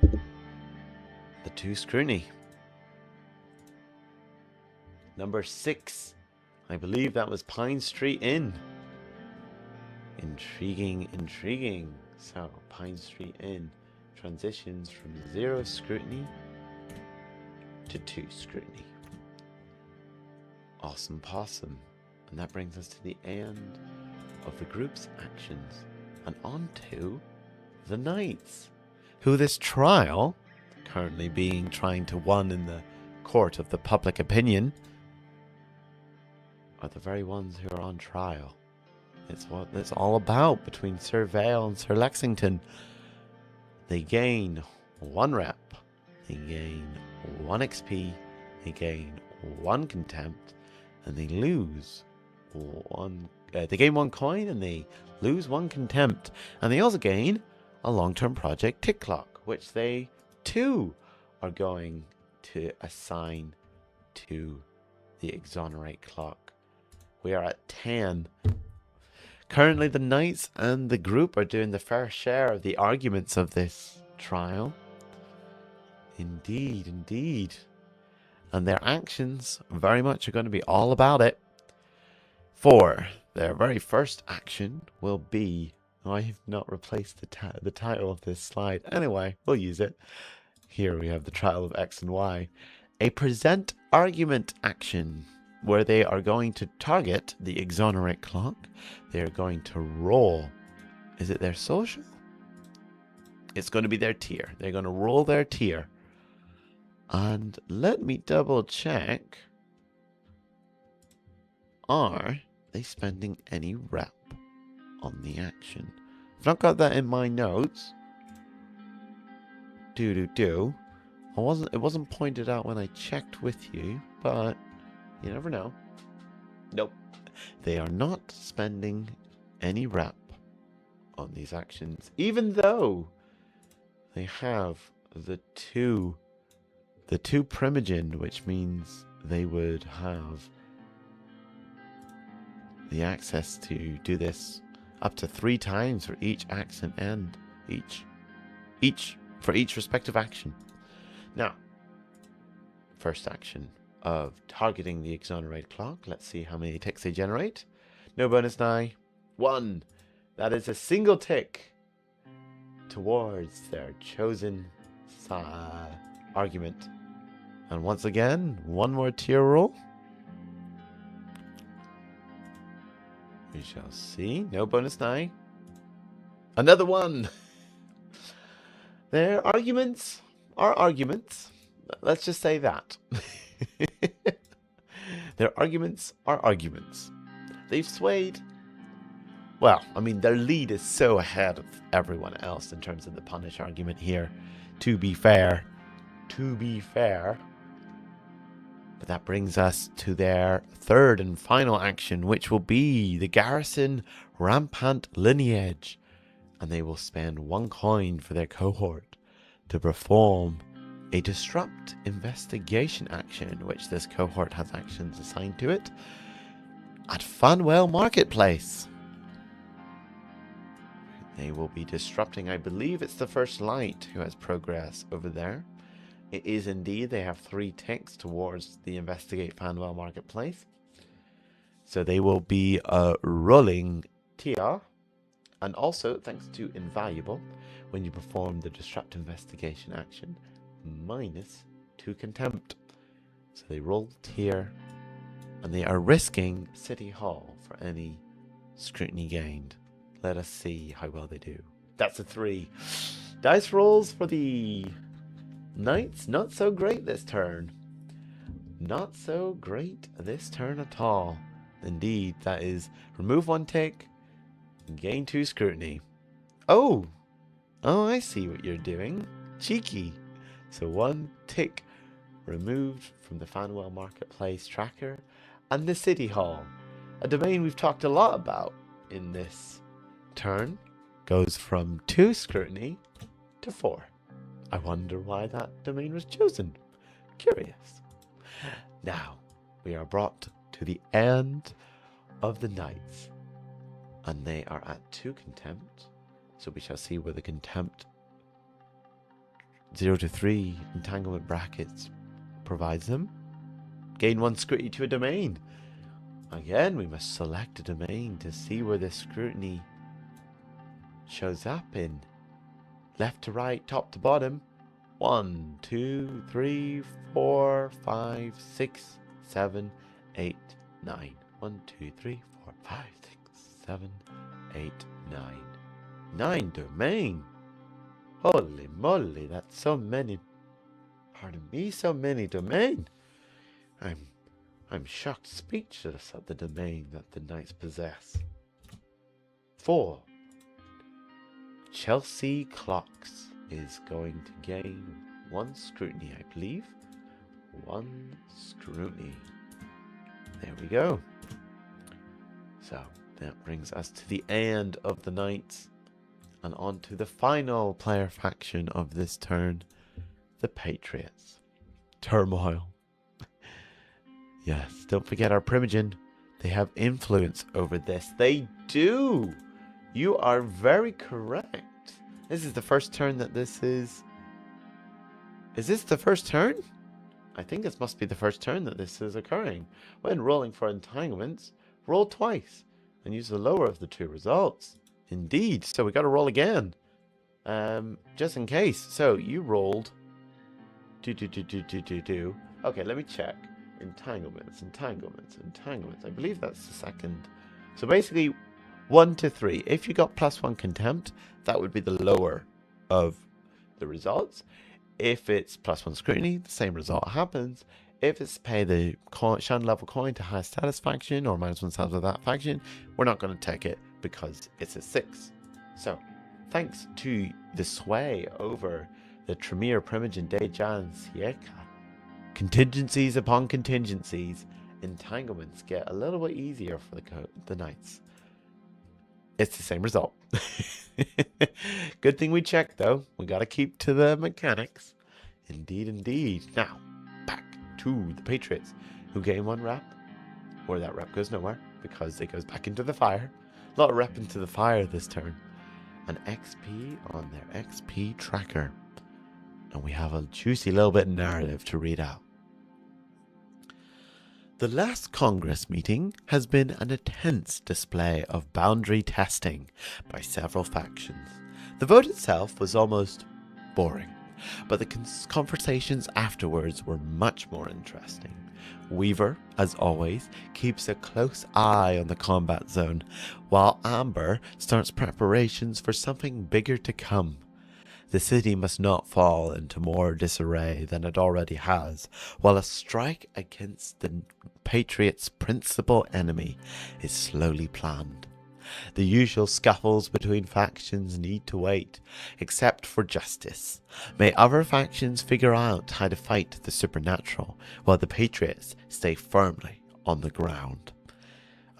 the 2 scrutiny. Number 6. I believe that was Pine Street Inn. Intriguing, intriguing. So, Pine Street Inn transitions from 0 scrutiny to 2 scrutiny. Awesome possum. And that brings us to the end of the group's actions and on to the knights, who this trial, currently being trying to won in the court of the public opinion, are the very ones who are on trial. It's what it's all about between Sir Vale and Sir Lexington. They gain 1 rep, they gain 1 XP, they gain 1 contempt, and they lose 1. They gain 1 coin and they lose 1 contempt, and they also gain a long-term project tick clock, which they too are going to assign to the exonerate clock. We are at 10. Currently, the knights and the group are doing the fair share of the arguments of this trial. Indeed, indeed. And their actions very much are going to be all about it. For their very first action will be... Oh, I have not replaced the title of this slide. Anyway, we'll use it. Here we have the trial of X and Y. A present argument action, where they are going to target the exonerate clock. They are going to roll. Is it their social? It's going to be their tier. They're going to roll their tier. And let me double check. Are they spending any rep on the action? I've not got that in my notes. It wasn't pointed out when I checked with you, but you never know. Nope. They are not spending any rep on these actions, even though they have the two Primogen, which means they would have the access to do this up to 3 times for each action and for each respective action. Now, first action of targeting the exonerate clock. Let's see how many ticks they generate. No bonus die. 1. That is a single tick towards their chosen argument. And once again, 1 more tier roll. We shall see. No bonus die. Another 1. Their arguments are arguments. Let's just say that. Their arguments are arguments. They've swayed. Well, I mean, their lead is so ahead of everyone else in terms of the punish argument here. To be fair. But that brings us to their third and final action, which will be the Garrison Rampant Lineage. And they will spend 1 coin for their cohort to perform a Disrupt investigation action, which this cohort has actions assigned to it, at Fanwell Marketplace. They will be disrupting, I believe it's the First Light who has progress over there. It is indeed. They have 3 ticks towards the Investigate Fanwell Marketplace. So they will be rolling TR. And also, thanks to Invaluable, when you perform the Disrupt investigation action, -2 contempt. So they roll tier, and they are risking City Hall for any scrutiny gained. Let us see how well they do. That's a 3. Dice rolls for the Knights, not so great this turn. Not so great this turn at all. Indeed, that is remove 1 tick, gain 2 scrutiny. Oh, I see what you're doing. Cheeky. So 1 tick removed from the Fanwell Marketplace tracker and the City Hall, a domain we've talked a lot about in this turn. goes from 2 scrutiny to 4. I wonder why that domain was chosen. Curious. Now, we are brought to the end of the knights, and they are at 2 contempt. So we shall see where the contempt 0 to 3 entanglement brackets provides them. Gain 1 scrutiny to a domain. Again, we must select a domain to see where this scrutiny shows up in. Left to right, top to bottom. 1, 2, 3, 4, 5, 6, 7, 8, 9. 1, 2, 3, 4, 5, 6, 7, 8, 9. 9 domain. Holy moly, that's so many. Pardon me, so many domain. I'm shocked speechless at the domain that the knights possess. 4. Chelsea Clocks is going to gain 1 scrutiny, I believe. 1 scrutiny. There we go. So that brings us to the end of the knights and on to the final player faction of this turn, the Patriots. Turmoil. Yes, don't forget our Primogen. They have influence over this. They do. You are very correct. This is the first turn that this is. Is this the first turn? I think this must be the first turn that this is occurring. When rolling for entanglements, roll twice and use the lower of the 2 results. Indeed. So we got to roll again. Just in case. So you rolled. Okay, let me check. Entanglements. I believe that's the second. So basically, 1 to 3. If you got +1 contempt, that would be the lower of the results. If it's +1 scrutiny, the same result happens. If it's pay the shine level coin to high status faction or -1 status of that faction, we're not going to take it because it's a 6. So, thanks to the sway over the Tremere, Primogen, Dejan, Sieka, contingencies upon contingencies, entanglements get a little bit easier for the knights. It's the same result. Good thing we checked, though. We got to keep to the mechanics. Indeed, indeed. Now, back to the Patriots, who gain 1 rep, or that rep goes nowhere because it goes back into the fire. A lot of rep into the fire this turn. An XP on their XP tracker. And we have a juicy little bit of narrative to read out. The last Congress meeting has been an intense display of boundary testing by several factions. The vote itself was almost boring, but the conversations afterwards were much more interesting. Weaver, as always, keeps a close eye on the combat zone, while Amber starts preparations for something bigger to come. The city must not fall into more disarray than it already has, while a strike against the Patriots' principal enemy is slowly planned. The usual scuffles between factions need to wait, except for justice. May other factions figure out how to fight the supernatural, while the Patriots stay firmly on the ground.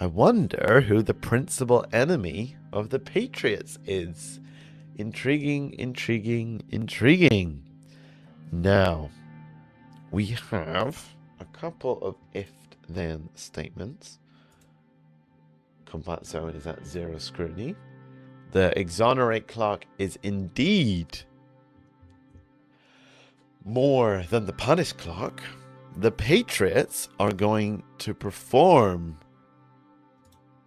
I wonder who the principal enemy of the Patriots is. Intriguing, intriguing, intriguing. Now, we have a couple of if-then statements. Combat zone is at 0 scrutiny. The exonerate clock is indeed more than the punish clock. The Patriots are going to perform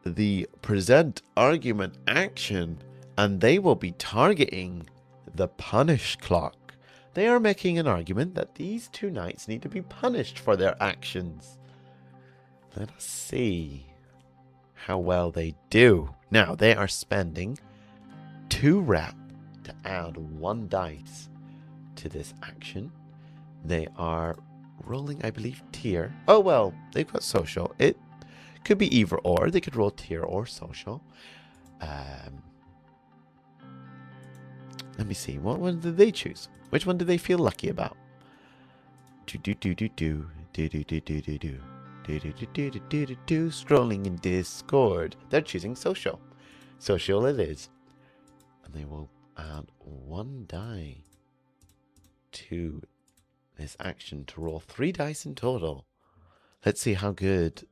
the present argument action, and they will be targeting the punish clock. They are making an argument that these 2 knights need to be punished for their actions. Let us see how well they do. Now, they are spending 2 rep to add 1 dice to this action. They are rolling, I believe, tier. Oh, well, they've got social. It could be either or. They could roll tier or social. Let me see. What one did they choose? Which one do they feel lucky about? Scrolling in Discord. They're choosing social. Social it is. And they will add 1 die to this action to roll 3 dice in total. Let's see how good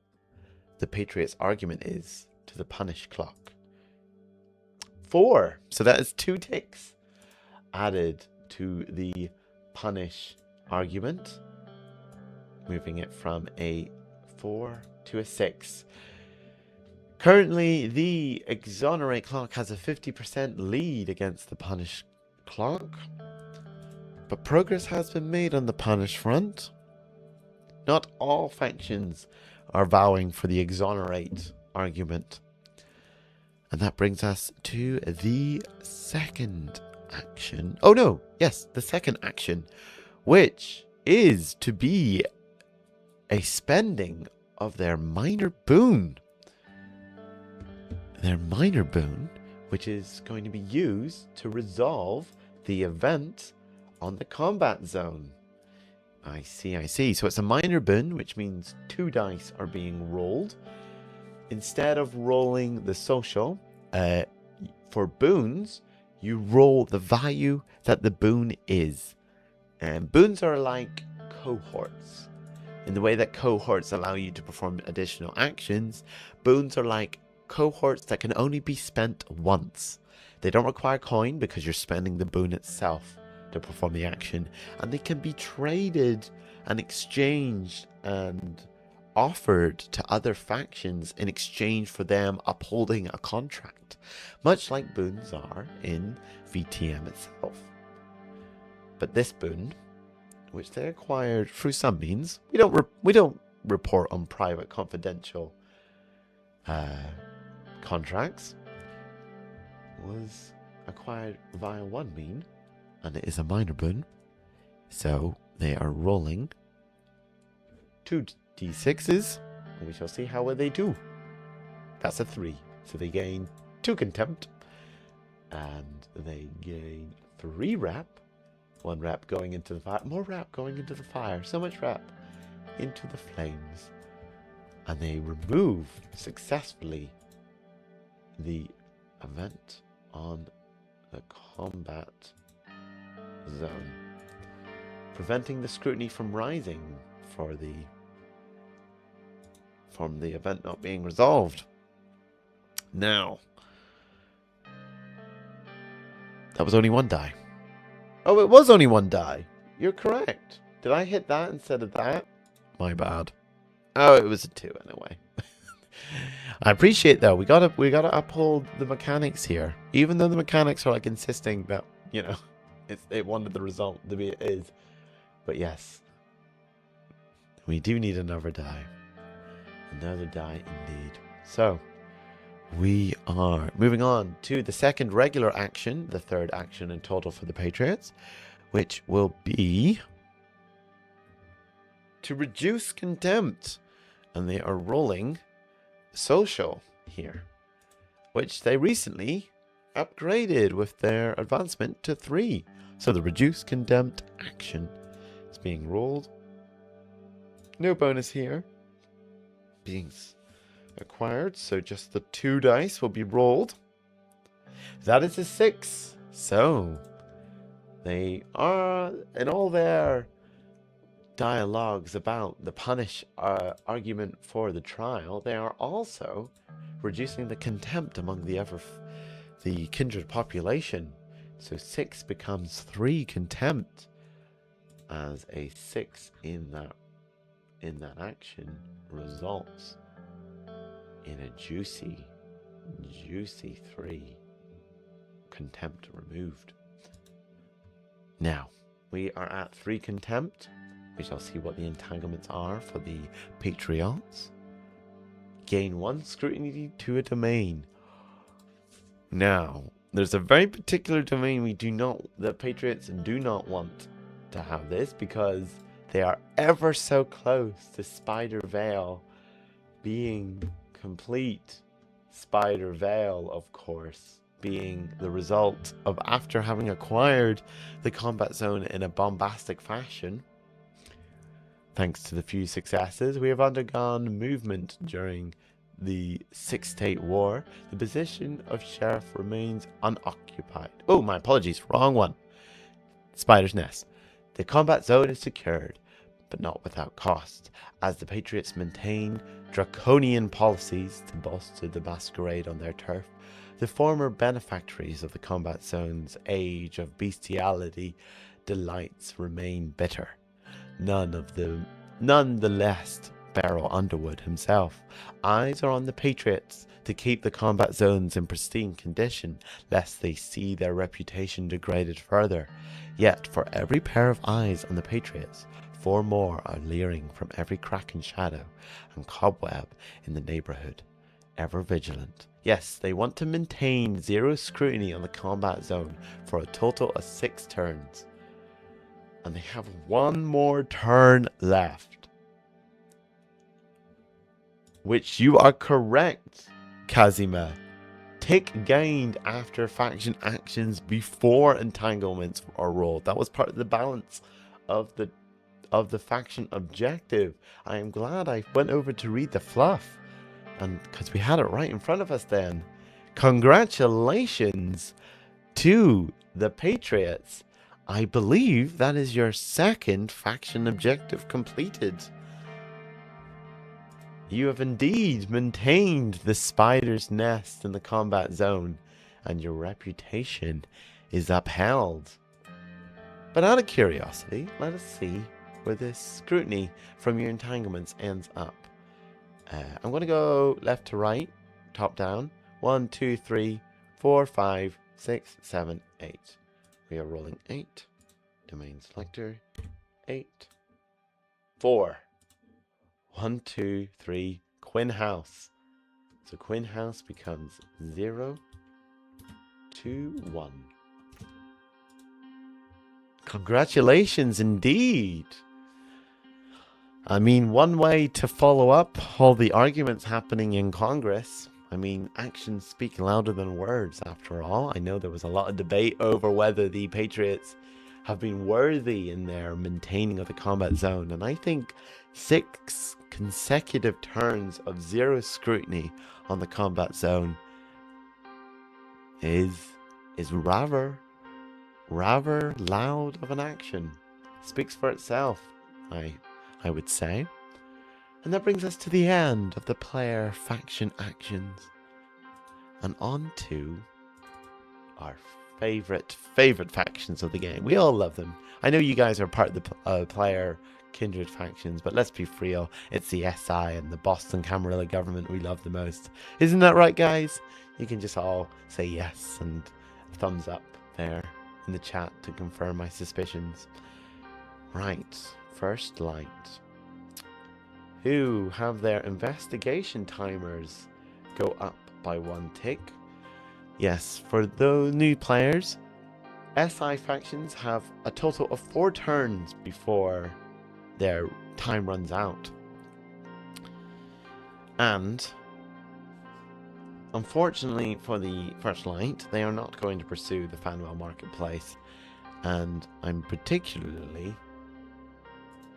the Patriots' argument is to the punish clock. 4. So that is 2 ticks added to the punish argument, moving it from a 4 to a 6. Currently, the exonerate clock has a 50% lead against the punish clock, but progress has been made on the punish front. Not all factions are vowing for the exonerate argument. And that brings us to the second action. Oh no, yes, the second action, which is to be a spending of their minor boon. Their minor boon, which is going to be used to resolve the event on the combat zone. I see. So it's a minor boon, which means 2 dice are being rolled. Instead of rolling the social, for boons, you roll the value that the boon is. And boons are like cohorts. In the way that cohorts allow you to perform additional actions, boons are like cohorts that can only be spent once. They don't require coin because you're spending the boon itself to perform the action, and they can be traded and exchanged and offered to other factions in exchange for them upholding a contract, much like boons are in VTM itself. But this boon, which they acquired through some means, we don't report on private confidential contracts, was acquired via one mean, and it is a minor boon. So they are rolling 2 d6s, and we shall see how well they do. That's a 3, so they gain 2 contempt, and they gain 3 rep. 1 rep going into the fire, more rep going into the fire, so much rep into the flames, and they remove successfully the event on the combat zone, preventing the scrutiny from rising from the event not being resolved. Now, that was only 1 die. Oh, it was only 1 die. You're correct. Did I hit that instead of that? My bad. Oh, it was a 2 anyway. I appreciate though. We gotta uphold the mechanics here, even though the mechanics are like insisting that it wanted the result to be it is. But yes, we do need another die. Another die indeed. So we are moving on to the second regular action, the third action in total for the Patriots, which will be to reduce contempt. And they are rolling social here, which they recently upgraded with their advancement to 3. So the reduce contempt action is being rolled. No bonus here being acquired, so just the 2 dice will be rolled. That is a 6. So they are, in all their dialogues about the punish argument for the trial, they are also reducing the contempt among the kindred population. So 6 becomes 3 contempt, as a 6 in that action results in a juicy 3 contempt removed. Now we are at 3 contempt. We shall see what the entanglements are for the Patriots. Gain 1 scrutiny to a domain. Now, there's a very particular domain the Patriots do not want to have this, because they are ever so close to Spider Vale being complete. Spider Vale, of course, being the result of, after having acquired the combat zone in a bombastic fashion, thanks to the few successes, we have undergone movement during the Six-State War, the position of Sheriff remains unoccupied. Oh, my apologies, wrong one. Spider's Nest. The combat zone is secured, but not without cost, as the Patriots maintain draconian policies to bolster the masquerade on their turf. The former benefactors of the combat zone's age of bestiality delights remain bitter. None the less Beryl Underwood himself. Eyes are on the Patriots to keep the combat zones in pristine condition, lest they see their reputation degraded further. Yet, for every pair of eyes on the Patriots, 4 more are leering from every crack and shadow and cobweb in the neighborhood, ever vigilant. Yes, they want to maintain zero scrutiny on the combat zone for a total of 6 turns. And they have 1 more turn left. Which you are correct, Kazima. Tick gained after faction actions before entanglements are rolled. That was part of the balance of the faction objective. I am glad I went over to read the fluff, and because we had it right in front of us then. Congratulations to the Patriots. I believe that is your 2nd faction objective completed. You have indeed maintained the Spider's Nest in the combat zone, and your reputation is upheld. But out of curiosity, let us see where this scrutiny from your entanglements ends up. I'm going to go left to right, top down. 1, 2, 3, 4, 5, 6, 7, 8. We are rolling 8. Domain selector. 8. 4. 1, 2, 3. Quinn House. So Quinn House becomes 0, 2, 1. Congratulations indeed. I mean, one way to follow up all the arguments happening in Congress. I mean, actions speak louder than words, after all. I know there was a lot of debate over whether the Patriots have been worthy in their maintaining of the combat zone. And I think 6 consecutive turns of 0 scrutiny on the combat zone is rather loud of an action. Speaks for itself, I would say. And that brings us to the end of the player faction actions, and on to our favorite factions of the game. We all love them. I know you guys are part of the player kindred factions, but let's be real, it's the SI and the Boston Camarilla government we love the most. Isn't that right, guys? You can just all say yes and thumbs up there in the chat to confirm my suspicions. Right, First Light, who have their investigation timers go up by 1 tick. Yes, for those new players, SI factions have a total of 4 turns before their time runs out. And unfortunately for the First Light, they are not going to pursue the Fanwell Marketplace. And I'm particularly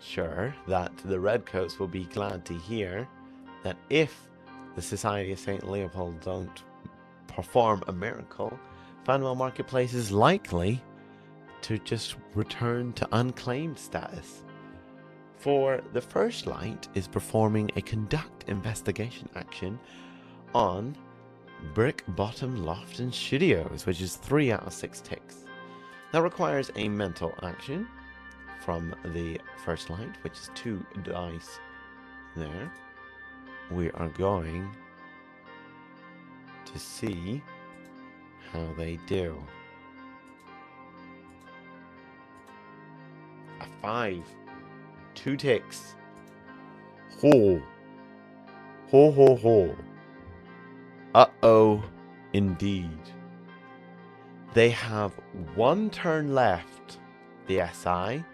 sure that the Redcoats will be glad to hear that if the Society of St. Leopold don't perform a miracle, Fanwell Marketplace is likely to just return to unclaimed status. For the First Light is performing a conduct investigation action on Brick Bottom Lofton Studios, which is 3 out of 6 ticks. That requires a mental action from the First Light, which is 2 dice there. We are going to see how they do. A 5. 2 ticks. Ho. Ho ho ho. Uh-oh, indeed. They have 1 turn left, the SI,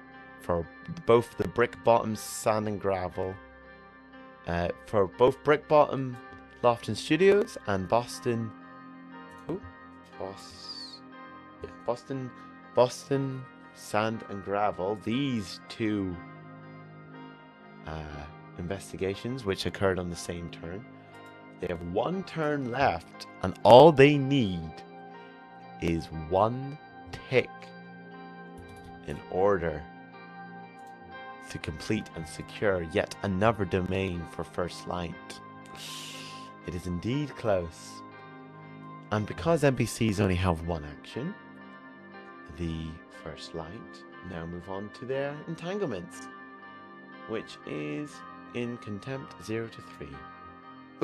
for both the Brick Bottom Sand and Gravel, for both Brick Bottom Lofton Studios and Boston Sand and Gravel. These 2 investigations, which occurred on the same turn. They have one turn left, and all they need is one tick in order to complete and secure yet another domain for First Light. It is indeed close. And because NPCs only have one action, the First Light now move on to their entanglements, which is in Contempt 0 to 3.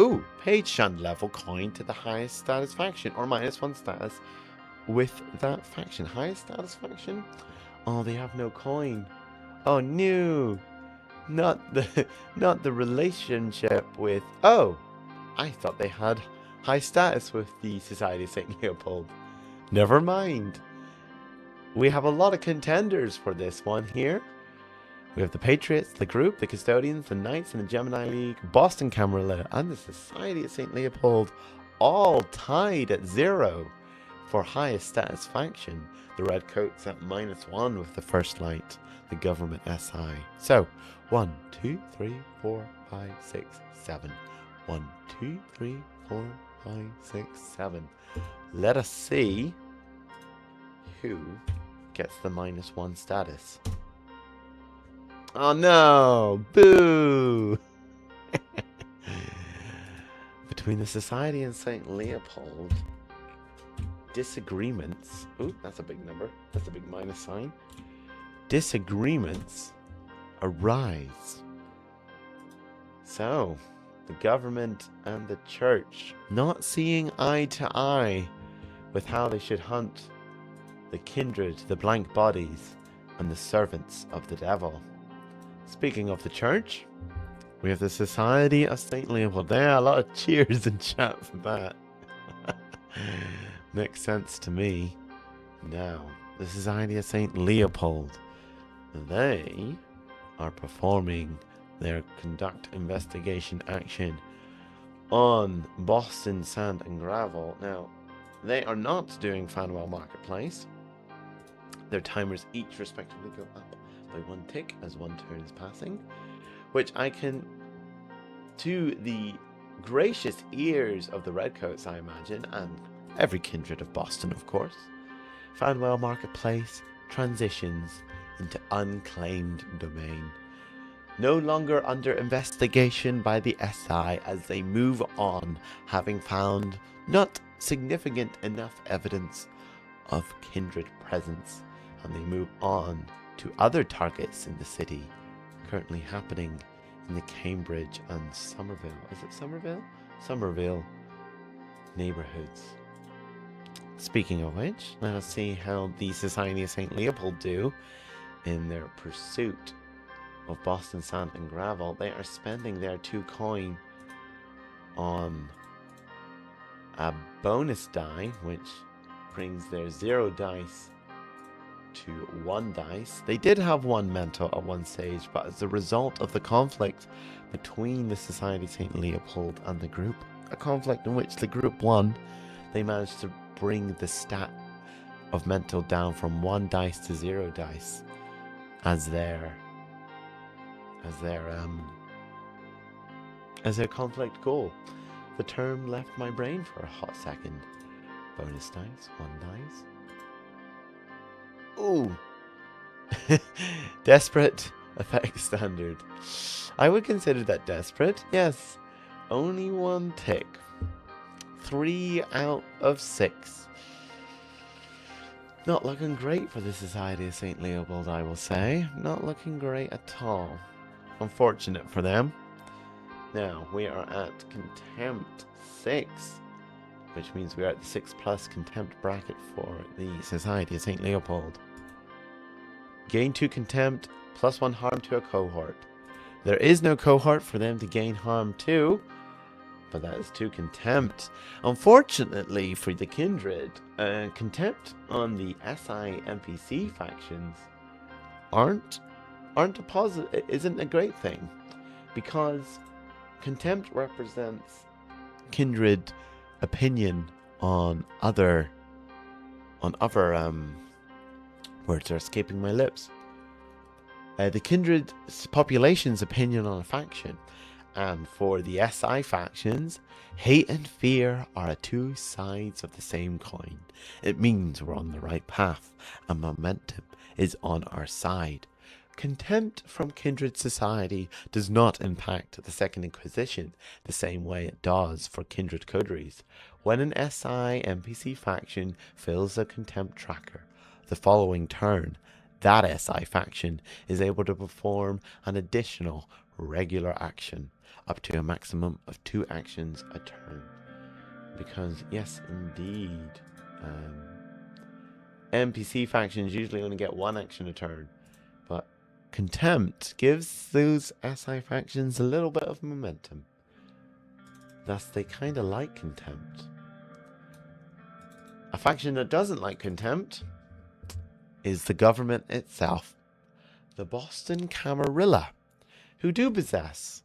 Ooh, Page Shunned level coin to the highest status faction, or -1 status with that faction. Highest status faction? Oh, they have no coin. Oh no! Not the relationship with... Oh! I thought they had high status with the Society of St. Leopold. Never mind. We have a lot of contenders for this one here. We have the Patriots, the Group, the Custodians, the Knights, and the Gemini League, Boston Camarilla, and the Society of St. Leopold, all tied at 0 for highest status faction. The Redcoats at -1 with the First Light, the Government SI. So, 1, 2, 3, 4, 5, 6, 7. 1, 2, 3, 4, 5, 6, 7. Let us see who gets the -1 status. Oh no! Boo! Between the Society and St. Leopold, disagreements... Ooh, that's a big number. That's a big minus sign. Disagreements arise. So, the government and the church not seeing eye to eye with how they should hunt the kindred, the blank bodies, and the servants of the devil. Speaking of the church, we have the Society of St. Leopold. There are a lot of cheers in chat for that. Makes sense to me. Now, the Society of St. Leopold. They are performing their conduct investigation action on Boston Sand and Gravel. Now, they are not doing Fanwell Marketplace. Their timers each respectively go up by 1 tick as 1 turn is passing, which I can, to the gracious ears of the Redcoats, I imagine, and every kindred of Boston, of course, Fanwell Marketplace transitions into unclaimed domain, no longer under investigation by the SI as they move on, having found not significant enough evidence of kindred presence, and they move on to other targets in the city, currently happening in the Cambridge and Somerville. Is it Somerville? Somerville neighborhoods. Speaking of which, let us see how the Society of St. Leopold do in their pursuit of Boston Sand and Gravel. They are spending their 2 coin on a bonus die, which brings their 0 dice to 1 dice. They did have 1 mental at one stage, but as a result of the conflict between the Society of St. Leopold and the group, a conflict in which the group won, they managed to bring the stat of mental down from 1 dice to 0 dice as their conflict goal. The term left my brain for a hot second. Bonus dice, 1 dice. Ooh. Desperate effect standard. I would consider that desperate. Yes. Only 1 tick. 3 out of 6. Not looking great for the Society of St. Leopold, I will say. Not looking great at all. Unfortunate for them. Now, we are at Contempt 6, which means we are at the 6+ Contempt bracket for the Society of St. Leopold. Gain 2 Contempt, +1 harm to a cohort. There is no cohort for them to gain harm to, but that is 2 Contempt. Unfortunately for the Kindred, Contempt on the SI NPC factions isn't a great thing, because Contempt represents Kindred opinion on other words are escaping my lips. The Kindred population's opinion on a faction, And for the SI factions, hate and fear are two sides of the same coin. It means we're on the right path and momentum is on our side. Contempt from kindred society does not impact the Second Inquisition the same way it does for kindred coteries. When an SI NPC faction fills a contempt tracker the following turn, that SI faction is able to perform an additional regular action, up to a maximum of 2 actions a turn. Because, yes, indeed, NPC factions usually only get 1 action a turn, but contempt gives those SI factions a little bit of momentum. Thus, they kind of like contempt. A faction that doesn't like contempt is the government itself, the Boston Camarilla, who do possess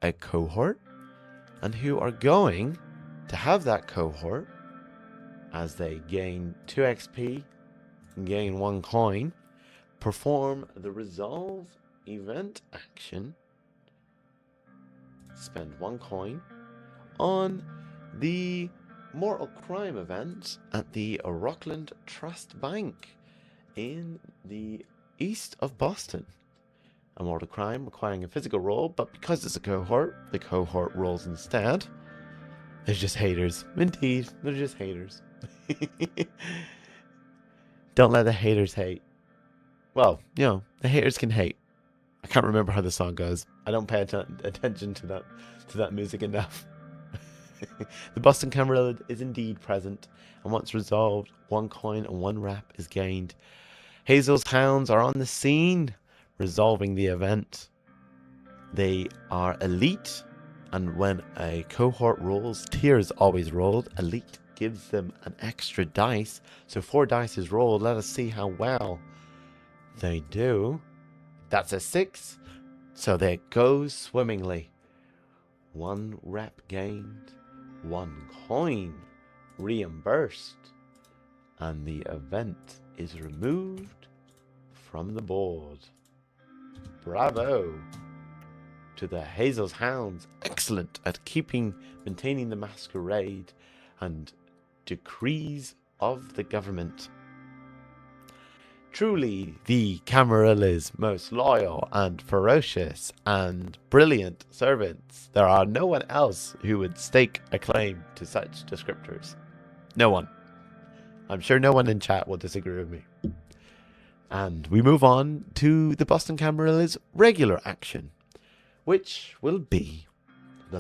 a cohort and who are going to have that cohort as they gain 2 XP and gain 1 coin, perform the resolve event action, spend 1 coin on the mortal crime event at the Rockland Trust Bank in the east of Boston. A mortal crime requiring a physical roll, but because it's a cohort, the cohort rolls instead. They're just haters. Indeed, they're just haters. Don't let the haters hate. Well, you know, the haters can hate. I can't remember how the song goes. I don't pay attention to that music enough. The Boston Camarilla is indeed present, and once resolved, 1 coin and 1 rep is gained. Hazel's hounds are on the scene, resolving the event. They are elite, and when a cohort rolls, tier is always rolled. Elite gives them an extra dice, so 4 dice is rolled. Let us see how well they do. That's a 6, so they go swimmingly. 1 rep gained, 1 coin reimbursed, and the event is removed from the board. Bravo to the Hazel's Hounds, excellent at maintaining the masquerade and decrees of the government. Truly the Camarilla's most loyal and ferocious and brilliant servants. There are no one else who would stake a claim to such descriptors. No one. I'm sure no one in chat will disagree with me. And we move on to the Boston Camarilla's regular action, which will be the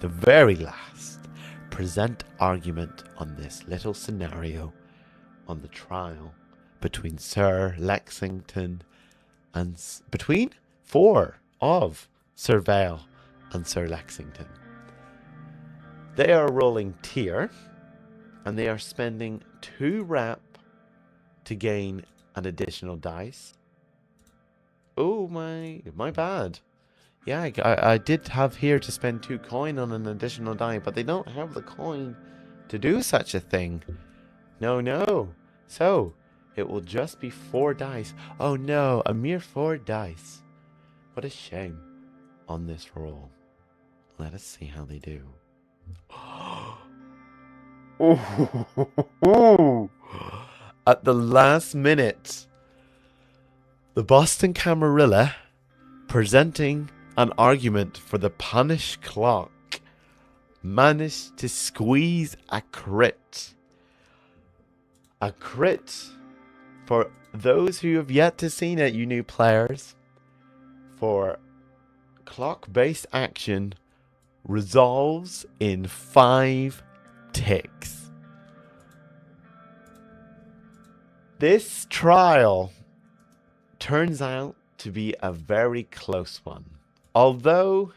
very last present argument on this little scenario on the trial between Sir Lexington and between 4 of Sir Vale and Sir Lexington. They are rolling tier, and they are spending 2 rep to gain an additional dice. Oh, my bad. Yeah, I did have here to spend 2 coin on an additional die, but they don't have the coin to do such a thing. No. So, it will just be 4 dice. Oh no, a mere 4 dice. What a shame on this roll. Let us see how they do. At the last minute, the Boston Camarilla, presenting an argument for the punish clock, managed to squeeze a crit. A crit, for those who have yet to see it, you new players, for clock-based action resolves in 5 ticks. This trial turns out to be a very close one. Although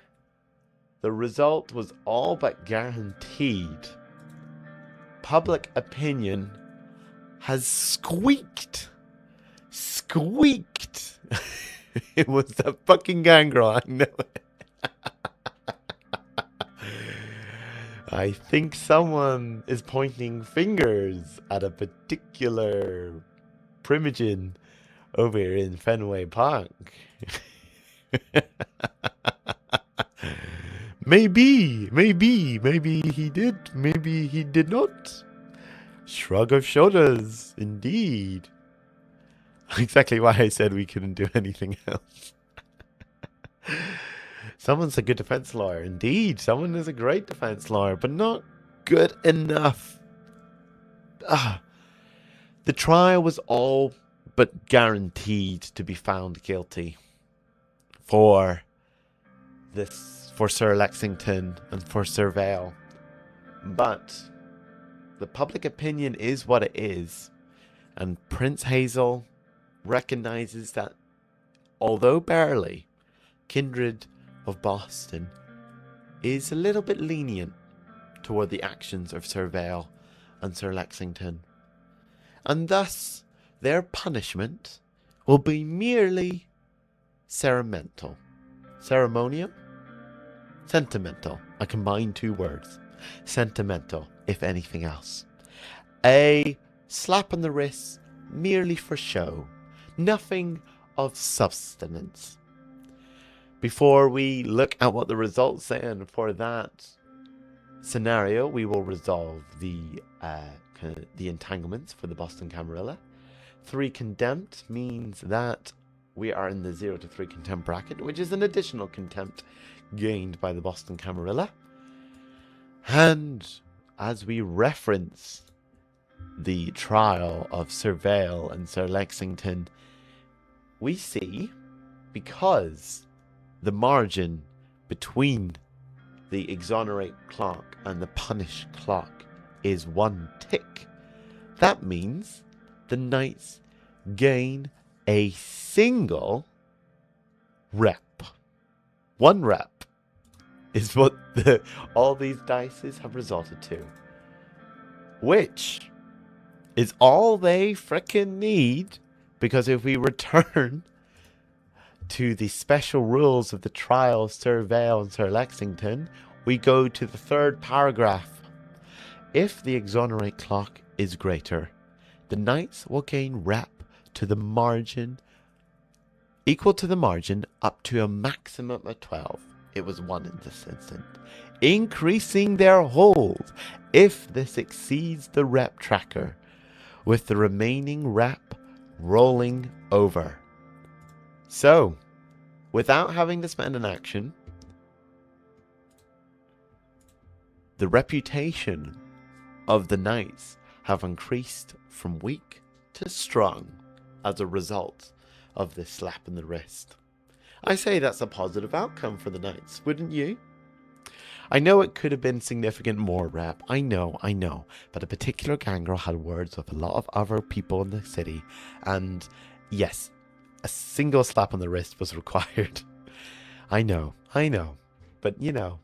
the result was all but guaranteed, public opinion has squeaked. It was the fucking gangrel, I know it. I think someone is pointing fingers at a particular primogen over in Fenway Park. Maybe he did, maybe he did not. Shrug of shoulders, indeed. Exactly why I said we couldn't do anything else. Someone's a good defense lawyer. Indeed, someone is a great defense lawyer, but not good enough. The trial was all but guaranteed to be found guilty for Sir Lexington and for Sir Vale. But the public opinion is what it is, and Prince Hazel recognizes that, although barely, Kindred of Boston is a little bit lenient toward the actions of Sir Vale and Sir Lexington, and thus their punishment will be merely ceremonial. Sentimental. I combine two words. Sentimental, if anything else. A slap on the wrist merely for show. Nothing of substance. Before we look at what the results say, and for that scenario, we will resolve the entanglements for the Boston Camarilla. 3 contempt means that we are in the 0 to 3 contempt bracket, which is an additional contempt gained by the Boston Camarilla. And as we reference the trial of Sir Vale and Sir Lexington, we see, because the margin between the exonerate clock and the punish clock is 1 tick, that means the knights gain a single rep. 1 rep is what all these dices have resulted to, which is all they frickin' need, because if we return to the special rules of the trial of Sir Vale and Sir Lexington, we go to the 3rd paragraph. If the exonerate clock is greater, the knights will gain rep to the margin, equal to the margin up to a maximum of 12. It was 1 in this instant, increasing their hold if this exceeds the rep tracker, with the remaining rep rolling over. So, without having to spend an action, the reputation of the knights have increased from weak to strong as a result of this slap in the wrist. I say that's a positive outcome for the knights, wouldn't you? I know it could have been significant more rep, I know, but a particular gangrel had words with a lot of other people in the city, and yes, a single slap on the wrist was required. I know, but you know,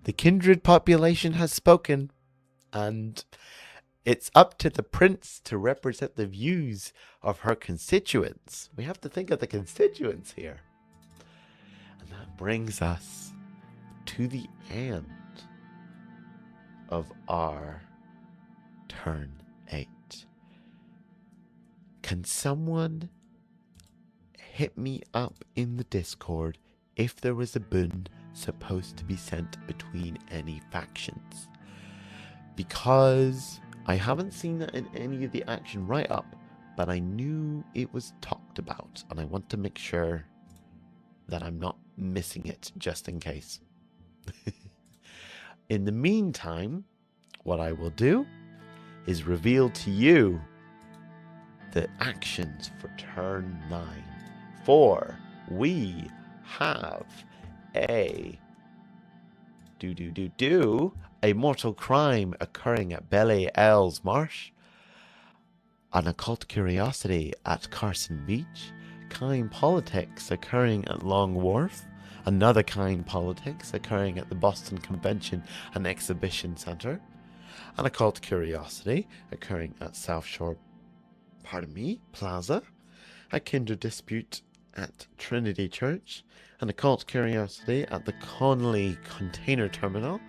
the kindred population has spoken, and it's up to the prince to represent the views of her constituents. We have to think of the constituents here. And that brings us to the end of our turn 8. Can someone hit me up in the Discord if there was a boon supposed to be sent between any factions? Because I haven't seen that in any of the action write-up, but I knew it was talked about, and I want to make sure that I'm not missing it just in case. In the meantime, what I will do is reveal to you the actions for turn 9. For we have a a mortal crime occurring at Belle-Isles Marsh, an occult curiosity at Carson Beach, kind politics occurring at Long Wharf, another kind politics occurring at the Boston Convention and Exhibition Center, an occult curiosity occurring at South Shore, Plaza, a kindred dispute at Trinity Church, an occult curiosity at the Conley Container Terminal,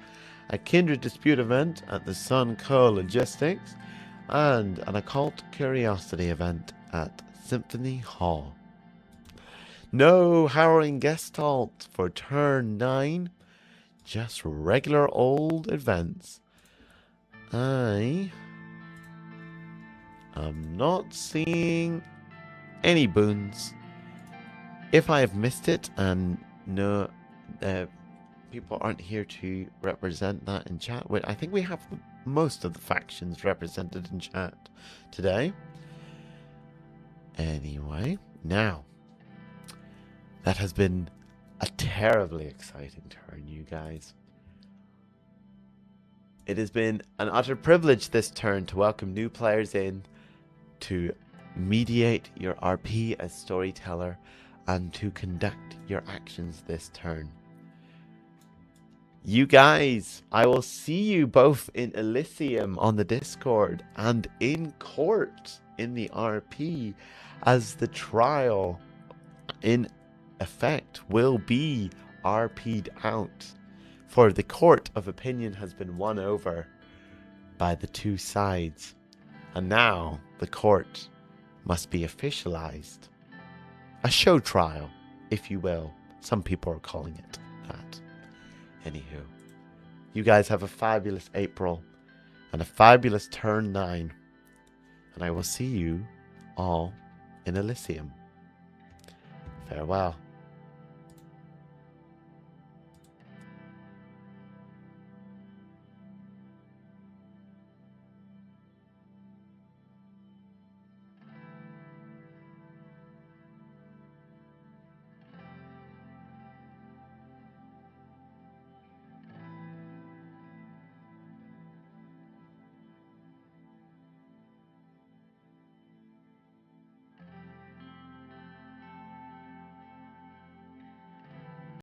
a kindred dispute event at the Sun Co. Logistics, and an occult curiosity event at Symphony Hall. No harrowing gestalt for turn 9. just regular old events. I am not seeing any boons. If I have missed it and no people aren't here to represent that in chat, I think we have most of the factions represented in chat today. Anyway, now, that has been a terribly exciting turn, you guys. It has been an utter privilege this turn to welcome new players in, to mediate your RP as storyteller, and to conduct your actions this turn. You guys, I will see you both in Elysium on the Discord and in court in the RP, as the trial in effect will be RP'd out. For the court of opinion has been won over by the two sides. And now the court must be officialized. A show trial, if you will. Some people are calling it that. Anywho, you guys have a fabulous April and a fabulous turn 9. And I will see you all in Elysium. Farewell.